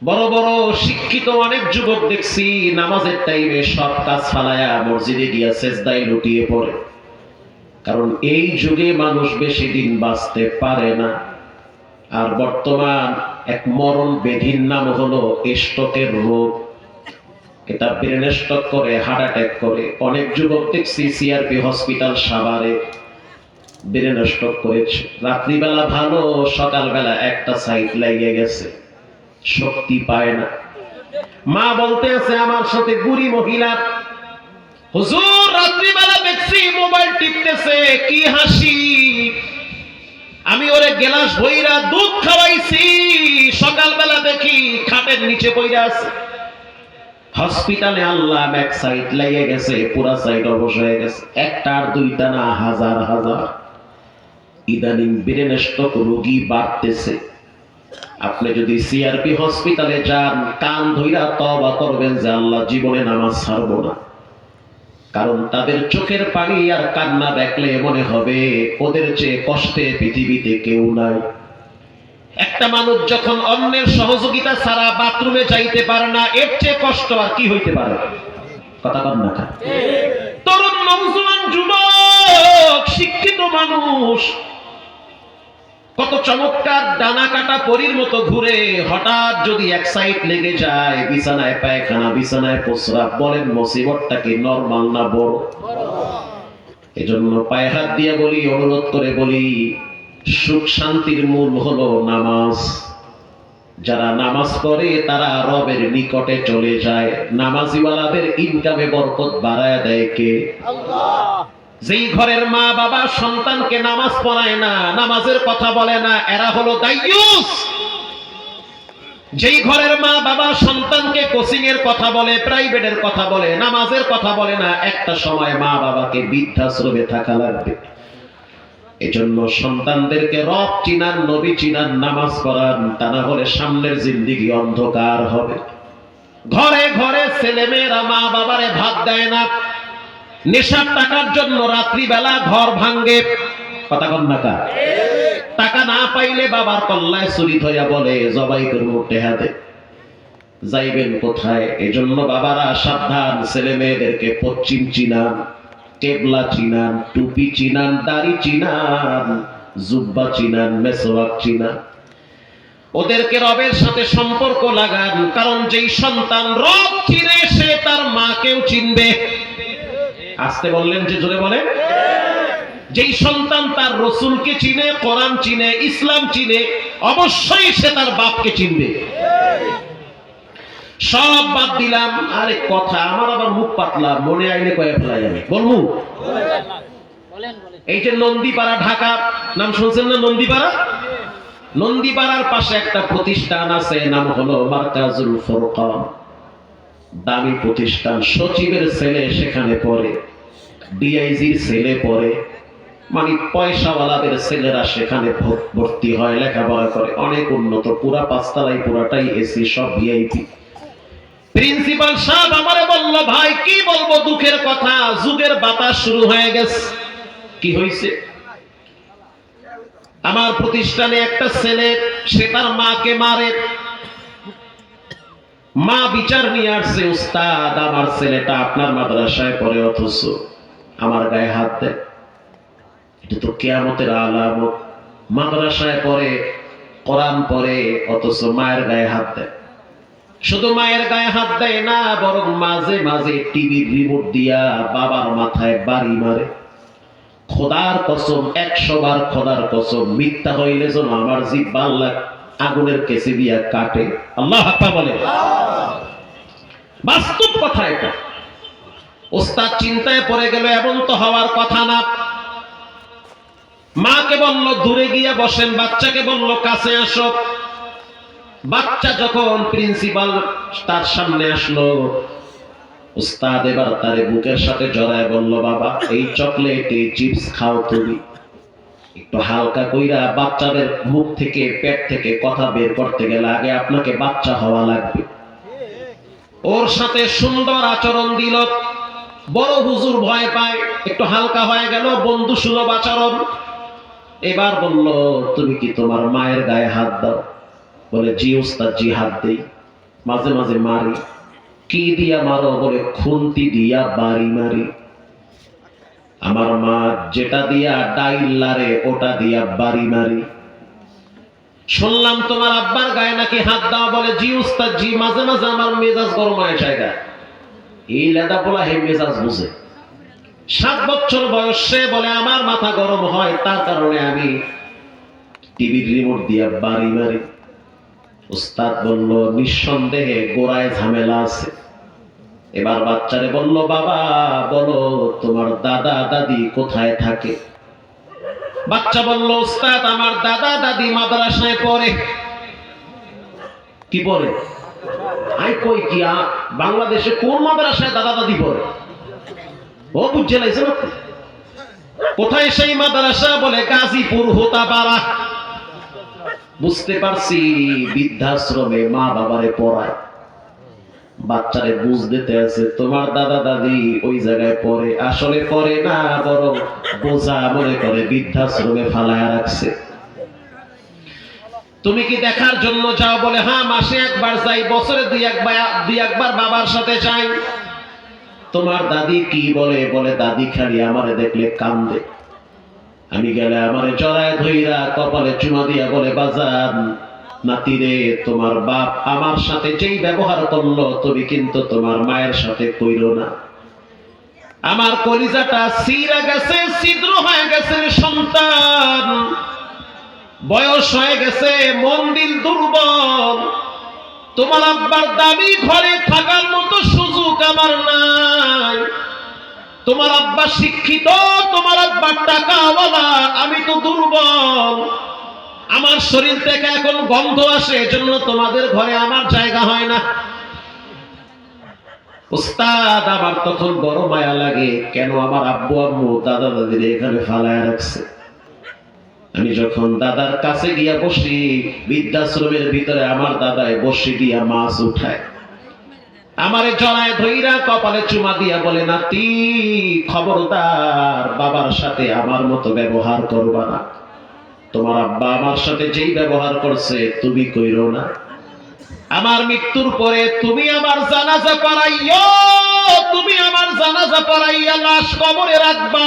বড় বড় শিক্ষিত অনেক যুবক দেখছি নামাজের টাইমে সব কাজ ফালায়া মসজিদে গিয়া সেজদায় লুটিয়ে পড়ে। কারণ এই যুগে মানুষ বেশি দিন বাঁচতে পারে না। আর বর্তমান এক মরণ ব্যাধির নাম হলো স্ট্রোকের রোগ। এটা ব্রেন স্ট্রোক করে, হার্ট অ্যাটাক করে। অনেক যুবক দেখছি সিআরপি হসপিটাল সাভারে ব্রেন স্ট্রোক করেছে। রাত্রিবেলা ভালো, সকালবেলা একটা সাইড লেগে গেছে, শক্তি পায় না। মা বলতে আছে আমার সাথে বুড়ি মহিলা, হুজুর রাত্রিবেলা দেখছি মোবাইল টিপতেছে, কি হাসি। আমি ওরে গ্লাস ভইরা দুধ খাওয়াইছি, সকালবেলা দেখি খাটের নিচে পড়ে আছে। হসপিটালে আল্লাহ এক সাইড লেগে গেছে, পুরা সাইড অবশ হয়ে গেছে। একটা আর দুইটা না, হাজার হাজার। ইদানিং ব্রেন স্ট্রোক রোগী বাড়তেছে। আপনি যদি সিআরপি হসপিটালে যান, কান ধইরা তওবা করবেন যে আল্লাহ জীবনে নামাজ ছাড়বো না। কারণ তাদের চোখের পানি আর কান্না দেখলে মনে হবে ওদের চেয়ে কষ্টে পৃথিবীতে কেউ নাই। একটা মানুষ যখন অন্যের সহযোগিতা ছাড়া বাথরুমে যাইতে পারে না, এর চেয়ে কষ্ট আর কি হইতে পারে? কথা কন না। তরুণ নওজোয়ান যুবক, শিক্ষিত মানুষ কত চমৎকার ডানা কাটা পরীর মতো ঘুরে, হঠাৎ যদি এক সাইড লেগে যায়, বিছানায় পায়খানা, বিছানায় প্রস্রাব, বলেন মুসিবতটা কি নরমাল না বড়? এজন্য পায়ে হাত দিয়ে বলি, অনুরোধ করে বলি, সুখ শান্তির মূল হলো নামাজ। যারা নামাজ পড়ে তারা রবের নিকটে চলে যায়। নামাজিওয়ালাদের ইনকামে বরকত বাড়ায় দেয় কে? আল্লাহ। যেই ঘরের মা বাবা সন্তানকে নামাজ পড়ায় না, নামাজের কথা বলে না, এরা হলো দাইয়ুস। যেই ঘরের মা বাবা সন্তানকে কোচিং এর কথা বলে, প্রাইভেটের কথা বলে, নামাজের কথা বলে না, একটা সময় মা বাবাকে বৃদ্ধাশ্রমে থাকা লাগবে। এজন্য সন্তানদেরকে রব চিনান, নবী চিনান, নামাজ পড়ান, তা না হলে সামনের জিন্দেগি অন্ধকার হবে। ঘরে ঘরে ছেলেমেয়েরা মা বাবারে ভাত দেয় না, নেশার টাকার জন্য রাত্রিবেলা ঘর ভাঙ্গে। কথা কন না কা? টাকা না পাইলে বাবার কল্লায় চুরি ধইয়া বলে জবাই করবো, টেহা দে। যাইবেন কোথায়? এজন্য বাবারা সাবধান, ছেলে মেয়েদেরকে পশ্চিম চিনান, কেবলা চিনান, টুপি চিনান, দাড়ি চিনান, জুব্বা চিনান, মেসওয়াক চিনান। ওদেরকে রবের সাথে সম্পর্ক লাগান। কারণ যেই সন্তান রব চিনে সে তার মাকেও চিনবে। আসতে বললেন যে জোরে বলেন। যেই সন্তান তার রসুলকে চিনে, কোরআন চিনে, ইসলাম চিনে, অবশ্যই সে তার বাপকে চিনবে। সব বাদ দিলাম। আরে কথা আমার আবার মুখ পাতলা, মনে আইলে কয়ে ফেলাই আমি বলবো। এই যে নন্দীপাড়া, ঢাকা, নাম শুনছেন না? নন্দীপাড়া। নন্দীপাড়ার পাশে একটা প্রতিষ্ঠান আছে, নাম হলো মারকাজুল ফুরকান। দামি প্রতিষ্ঠান। সচিবের ছেলে সেখানে পড়ে, ডিআইজির ছেলে পড়ে, মানে পয়সাওয়ালাদের ছেলেরা সেখানে ভর্তি হয়, লেখাপড়া করে, অনেক উন্নত। পুরা 5 তলায়, পুরাটাই এসি, সব ভিআইপি। প্রিন্সিপাল সাহেব আমারে বলল, ভাই কি বলবো দুঃখের কথা, যুগের বাতাস শুরু হয়ে গেছে। কি হয়েছে? আমার প্রতিষ্ঠানে একটা ছেলে, সে তার মাকে মারে। মা বিচার নিয়ে আসছে, উস্তাদ আমার ছেলেটা আপনার মাদ্রাসায় পড়ে, অথচ আমার গায়ে হাত দেয়। এটা তো কিয়ামতের আলামত। মাদ্রাসায় পড়ে, কোরআন পড়ে, অথচ মায়ের গায়ে হাত দেয়। শুধু মায়ের গায়ে হাত দেয় না, বরং মাঝে মাঝে টিভির রিমোট দিয়া বাবার মাথায় বাড়ি মারে। খোদার কসম, 100 বার খোদার কসম, মিথ্যা হইলে যেন আমার জিহ্বা আল্লাহ আগুনের কেসে দিয়া কাটে। আল্লাহ আকবার বলে। বাস্তব কথা এটা। ওস্তাদ চিন্তায় পড়ে গেল, এমন তো হওয়ার কথা না। মাকে বলল দূরে গিয়া বসেন, বাচ্চাকে বলল কাছে আসো। বাচ্চা যখন প্রিন্সিপাল তার সামনে আসলো, উস্তাদ এবার তারে বুকের সাথে জড়ায় বলল, বাবা এই চকলেট এই চিপস খাও তুমি। একটু হালকা কইরা, বাচ্চাদের মুখ থেকে পেট থেকে কথা বের করতে গেলে আগে আপনাকে বাচ্চা হওয়া লাগবে। ওর সাথে সুন্দর আচরণ দিল। বড় হুজুর ভয় পায়, একটু হালকা হয়ে গেল, বন্ধু সুলভ আচরণ। এবার বলল, তুমি কি তোমার মায়ের গায়ে হাত দাও? বলে, জি উস্তাদ, জি হাত দেই, মাঝে মাঝে মারি। কি দিয়া মারো? বলে, খুন্তি দিয়া বাড়ি মারি। আমার মা যেটা দিয়া ডাইল লারে ওটা দিয়া বাড়ি মারি। শুনলাম তোমার আব্বার গায়ে নাকি হাত দাও? বলে, জি উস্তাদ, জি, মাঝে মাঝে আমার মেজাজ গরম হয় জায়গা। এই লেদা পোলা হে মেজাজ বুঝে। 7 বছর বয়সে বলে আমার মাথা গরম হয়, তার কারণে আমি টিভির রিমোট দিয়া বাড়ি মারি। উস্তাদ বলল, নিঃসন্দেহে গোড়ায় ঝামেলা আছে। এবার বাচ্চারে বলল, বাবা বলো তোমার দাদা দাদি কোথায় থাকে? বাচ্চা বলল, উস্তাদ আমার দাদা দাদি মাদ্রাসায় পড়ে। কি পড়ে? আই কই কি বাংলাদেশে কোন মাদ্রাসায় দাদা দাদি পড়ে? ও বুঝছে লাইছে না। কোথায় সেই মাদ্রাসা? বলে, গাজীপুর হোতাপাড়া। বুঝতে পারছি, বৃদ্ধাশ্রমে মা বাবারে পড়ায়। বাচ্চারে বুঝ দিতে আছে, তোমার দাদা দাদি ওই জায়গায় পড়ে। আসলে পড়ে না, বরং বোঝা মনে করে বৃদ্ধাশ্রমে ফালায় রাখছে। তুমি কি দেখার জন্য যাও? বলে, হ্যাঁ মাসে একবার যাই, বছরে দুই একবার বাবার সাথে যাই। তোমার দাদি কি বলে? বলে, দাদি খালি আমারে দেখলে কান্দে। আমি গেলে আমারে জড়ায় ধইরা কপালে চুমা দিয়া বলে, বাজান নাতিরে, তোমার বাপ আমার সাথে যেই ব্যবহার করলো তুমি কিন্তু তোমার মায়ের সাথে কইরো না। আমার কলিজাটা ছিঁড়া গেছে, ছিদ্র হয়ে গেছে। সন্তান বয়স হয়ে গেছে, মন দিল দুর্বল। তোমার আব্বার দাবি ঘরে থাকার মতো সুযোগ আমার নাই। তোমার আব্বা শিক্ষিত, তোমার আব্বার টাকাওয়ালা, আমি তো দুর্বল। আমার শরীর থেকে এখন গন্ধ আসে, এজন্য তোমাদের ঘরে আমার জায়গা হয় না। উস্তাদ আমার তখন বড় মায়া লাগে, কেন আমার আব্বু আম্মু দাদা দাদির এখানে ফালায় রাখছে। আমি যখন দাদার কাছে গিয়া বসি, বৃদ্ধাশ্রমের ভিতরে আমার দাদায় বসে দিয়া মাছ উঠায়, আমারে জড়ায় ধইরা কপালে চুমা দিয়া বলে, নাতি খবরদার বাবার সাথে আমার মতো ব্যবহার করবা না। তোমার আব্বা আমার সাথে যেই ব্যবহার করছে তুমি কইরো না। আমার মৃত্যুর পরে তুমি আমার জানাজা পড়াইও, তুমি আমার জানাজা পড়াইয়া লাশ কবরে রাখবা।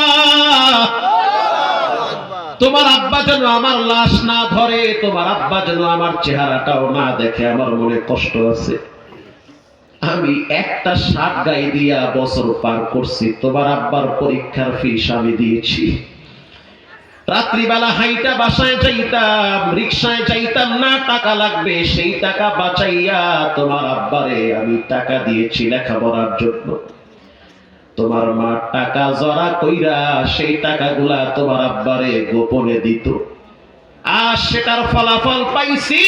তোমার আব্বা যেন আমার লাশ না ধরে, তোমার আব্বা যেন আমার চেহারাটাও না দেখে, আমার মনে কষ্ট আছে। আমি একটা শাক গায়ে দিয়া বছর পার করছি, তোমার আব্বার পরীক্ষার ফিস আমি দিয়েছি। রাত্রিবেলা হাইটা বাসায় যাইতাম, রিকশায় যাইতাম না, টাকা লাগবে, সেই টাকা বাঁচাইয়া তোমার আব্বারে আমি টাকা দিয়েছি লেখাপড়ার জন্য। তোমার মা টাকা জড়া কইরা সেই টাকাগুলা তোমার আব্বারে গোপনে দিত, আর সেটার ফলাফল পাইছি।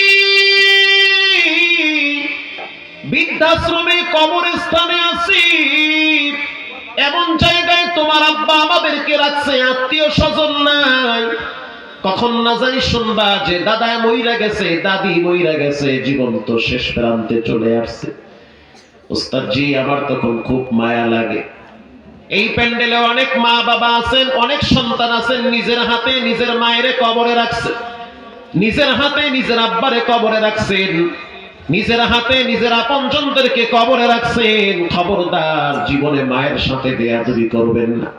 বৃদ্ধাশ্রমে কবরস্থানে আছি, এমন জায়গায় তোমার আব্বা আমাদেরকে রাখছে, আত্মীয় স্বজন নাই। কখন না জানি শুনবা যে দাদা মইরা গেছে, দাদি মইরা গেছে, জীবন তো শেষ প্রান্তে চলে আসছে। ওস্তাদ জি আমার তখন খুব মায়া লাগে। এই প্যান্ডেলে অনেক মা বাবা আছেন, অনেক সন্তান আছেন, নিজের হাতে নিজের মায়েরে কবরে রাখছে, নিজের হাতে নিজের আব্বারে কবরে রাখছেন, নিজের হাতে নিজের আপনজনদেরকে কবরে রাখছেন। খবরদার জীবনে মায়ের সাথে বেয়াদবি করবেন না।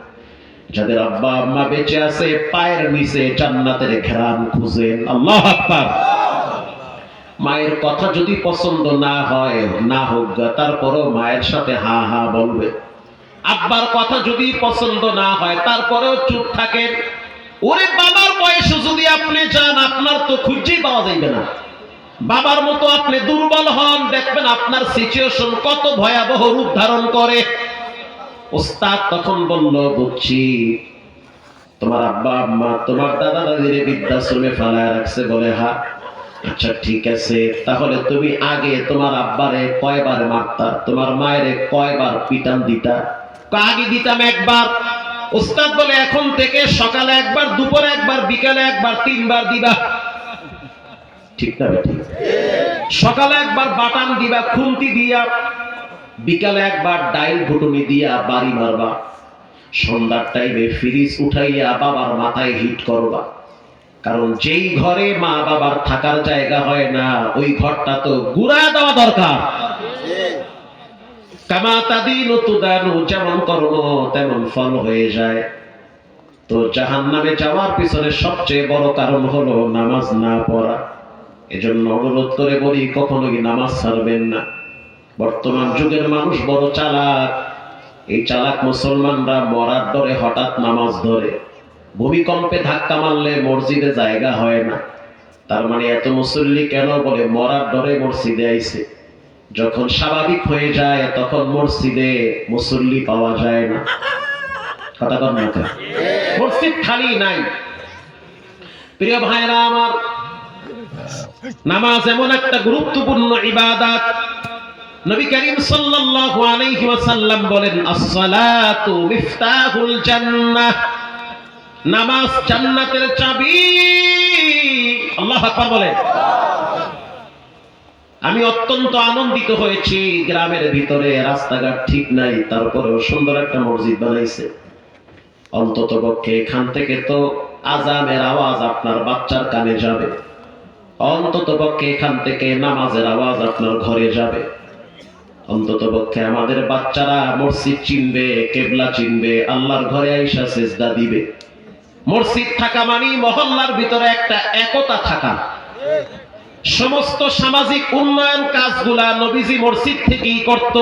যাদের আব্বা আম্মা বেঁচে আছে পায়ের নিচে জান্নাতের ঘেরান খুঁজেন। আল্লাহু আকবার। মায়ের কথা যদি পছন্দ না হয় না হোক, তারপরও মায়ের সাথে হা হা বলবে। আব্বার কথা যদি পছন্দ না হয় তারপরেও চুপ থাকেন। ওরে বাবার বয়সে যদি আপনি যান, আপনার তো খুঁজেই পাওয়া যাইবে না। বাবার মতো আপনি দুর্বল হন, দেখবেন আপনার সিচুয়েশন কত ভয়াবহ রূপ ধারণ করে। ওস্তাদ তখন বলল, বুঝছি তোমার আব্বা আম্মা তোমার দাদা দাদির বৃদ্ধাশ্রমে ফেলায় রাখছে। বলে হ্যাঁ। আচ্ছা ঠিক আছে, তাহলে তুমি আগে তোমার আব্বারে কয়বার মারতা, তোমার মায়েরে কয়বার পিটান দিতা? আগে দিতাম একবার। ওস্তাদ বলে এখন থেকে সকালে একবার, দুপুরে একবার, বিকালে একবার, 3 বার দিবা। ঠিক না বেটি? সকালে একবার বাটাম দিবা খুন্তি দিয়া, বিকালে একবার ডাইল ঘুটুনি দিয়া বাড়ি মারবা, সন্ধ্যার টাইমে ফ্রিজ উঠাইয়া বাবার মাথায় হিট করবা। কারণ যেই ঘরে মা বাবার থাকার জায়গা হয় না, ওই ঘরটা তো গুড়া দেওয়া দরকার। কামা তাদিনু তুদানু, যেমন কর্ম তেমন ফল হয়ে যায়। তো জাহান্নামে যাওয়ার পিছনে সবচেয়ে বড় কারণ হলো নামাজ না পড়া। এজন্য অনুরোধ করে বলি, কখনোই নামাজ ছাড়বেন না। বর্তমান যুগের মানুষ বড় চালাক। এই চালাক মুসলমানরা মরার ডরে হঠাৎ নামাজ ধরে। ভূমিকম্পে ধাক্কা মারলে মসজিদে জায়গা হয় না, তার মানে এত মুসল্লি কেন? বলে মরার ডরে মসজিদে আইছে। যখন স্বাভাবিক হয়ে যায় তখন মসজিদে মুসল্লি পাওয়া যায় না। কথা কর না, মসজিদ খালি নাই। প্রিয় ভাইরা আমার, নামাজ এমন একটা গুরুত্বপূর্ণ ইবাদত। নবী করিম সাল্লাল্লাহু আলাইহি ওয়াসাল্লাম বলেন, as-সালাতু মিফতাহুল জান্নাহ, নামাজ জান্নাতের চাবি। আল্লাহু আকবার বলেন। আমি অত্যন্ত আনন্দিত হয়েছি, গ্রামের ভিতরে রাস্তাঘাট ঠিক নাই, তারপরেও সুন্দর একটা মসজিদ বানাইছে। অন্তত পক্ষে এখান থেকে তো আজানের আওয়াজ আপনার বাচ্চার কানে যাবে, অন্তত পক্ষে এখান থেকে নামাজের আওয়াজ আপনার ঘরে যাবে। অন্তত পক্ষে আমাদের বাচ্চারা মসজিদ চিনবে, কেবলা চিনবে, আল্লাহর ঘরে আইসা সেজদা দিবে। মসজিদ থাকা মানে মহল্লার ভিতরে একটা একতা থাকা। সমস্ত সামাজিক উন্নয়ন কাজগুলা নবীজি মসজিদ থেকেই করত।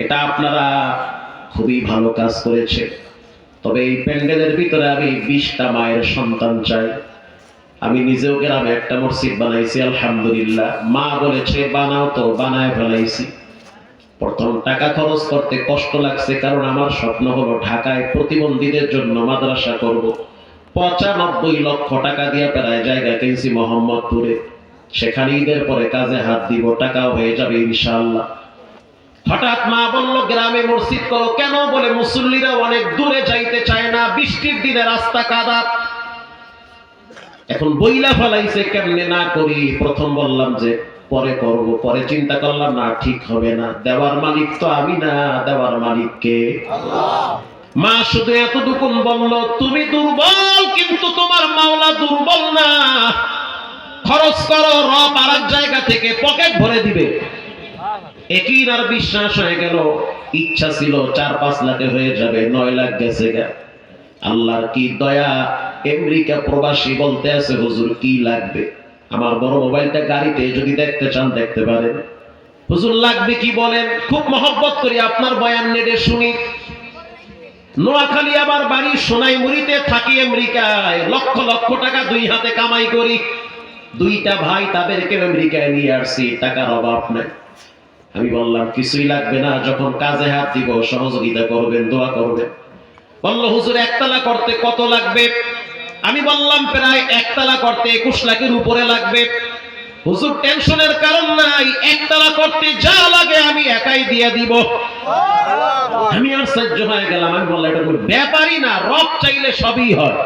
এটা আপনারা খুবই ভালো কাজ করেছে। তবে এই প্যান্ডেলের ভিতরে আমি 20টা মায়ের সন্তান চাই। আমি নিজেও গ্রামে একটা মসজিদ বানাইছি, আলহামদুলিল্লাহ। মা বলেছে বানাও, তো বানায় ফেলাইছি। প্রথম টাকা খরচ করতে কষ্ট লাগছে, কারণ আমার স্বপ্ন হলো ঢাকায় প্রতিবন্ধীদের জন্য মাদ্রাসা করব। 95 লক্ষ টাকা দিয়ে প্রায় জায়গা কিনছি মোহাম্মদপুরে। সেখানে ঈদের পরে কাজে হাত দিব, টাকাও হয়ে যাবে ইনশাআল্লাহ। হঠাৎ মা বলল গ্রামে মসজিদ করো। কেন? বলে মুসল্লিরা অনেক দূরে যাইতে চায় না, বৃষ্টির দিনে রাস্তা কাদা। এখন বইলা ফেলাইছে, কেমনে না করি। প্রথম বললাম যে পরে করব, পরে চিন্তা করলাম না, ঠিক হবে না। দেওয়ার মালিক তো আমি না, দেওয়ার মালিক কে? আল্লাহ। মা শুধু এতটুকুন বলল, তুমি দুর্বল কিন্তু তোমার মাওলা দুর্বল না। খরচ করো, রব আরেক জায়গা থেকে পকেট ভরে দিবে। একই আর বিশ্বাস হয়ে গেল। ইচ্ছা ছিল 4-5 লাখে হয়ে যাবে, 9 লাখ গেছে গা। আল্লাহর কি দয়া, আমেরিকা প্রবাসী বলতে আছে, হুজুর কি লাগবে? আমার বড় মোবাইলটা গাড়িতে, যদি দেখতে চান দেখতে পারেন। হুজুর লাগবে কি বলেন? খুব মহব্বত করি আপনার বয়ান নেটে শুনি। নোয়াখালী আবার বাড়ি সোনাইমুড়িতে, থাকি আমেরিকায়, লক্ষ লক্ষ টাকা 2 হাতে কামাই করি। 2টা ভাই, তাদেরকে আমেরিকায় নিয়ে আসছি, টাকার অভাব নাই। আমি বললাম কিছুই লাগবে না, যখন কাজে হাত দিব সহযোগিতা করবেন, দোয়া করবেন। বলল হুজুর একতলা করতে কত লাগবে? আমি বললাম প্রায় একতলা করতে 21 লাখের উপরে লাগবে। হুজুর টেনশনের কারণ নাই, একতলা করতে যা লাগে আমি একাই দিয়ে দিব। আমি আর সহ্য হয়ে গেলাম। আমি বললাম এটা কোনো ব্যাপারই না, রব চাইলে সবই হয়।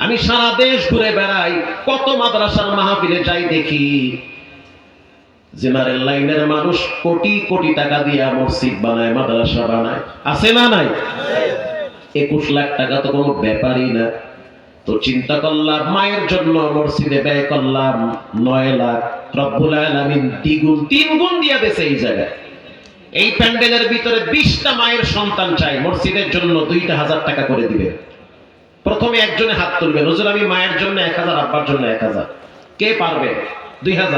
আমি সারা দেশ ঘুরে বেড়াই, কত মাদ্রাসার মাহফিলে যাই, দেখি জেনারেল লাইনের মানুষ কোটি কোটি টাকা দিয়ে মসজিদ বানায়, মাদ্রাসা বানায়। আছে না নাই? 21 লাখ টাকা তো কোনো ব্যাপারই না। তো চিন্তা করলাম, মায়ের জন্য মসজিদে ব্যয় করলাম 9 লাখ। রব্বুল আলামিন দ্বিগুণ 3 গুণ দিয়ে দিয়েছে এই জায়গায়। এই প্যান্ডেলের ভিতরে 20টা মায়ের সন্তান চাই, মসজিদের জন্য 2,000 টাকা করে দিবে। প্রথমে একজনে হাত তুলবে, হুজুর আমি মায়ের জন্য 1000, আব্বার জন্য 1000। কে পারবে? 2000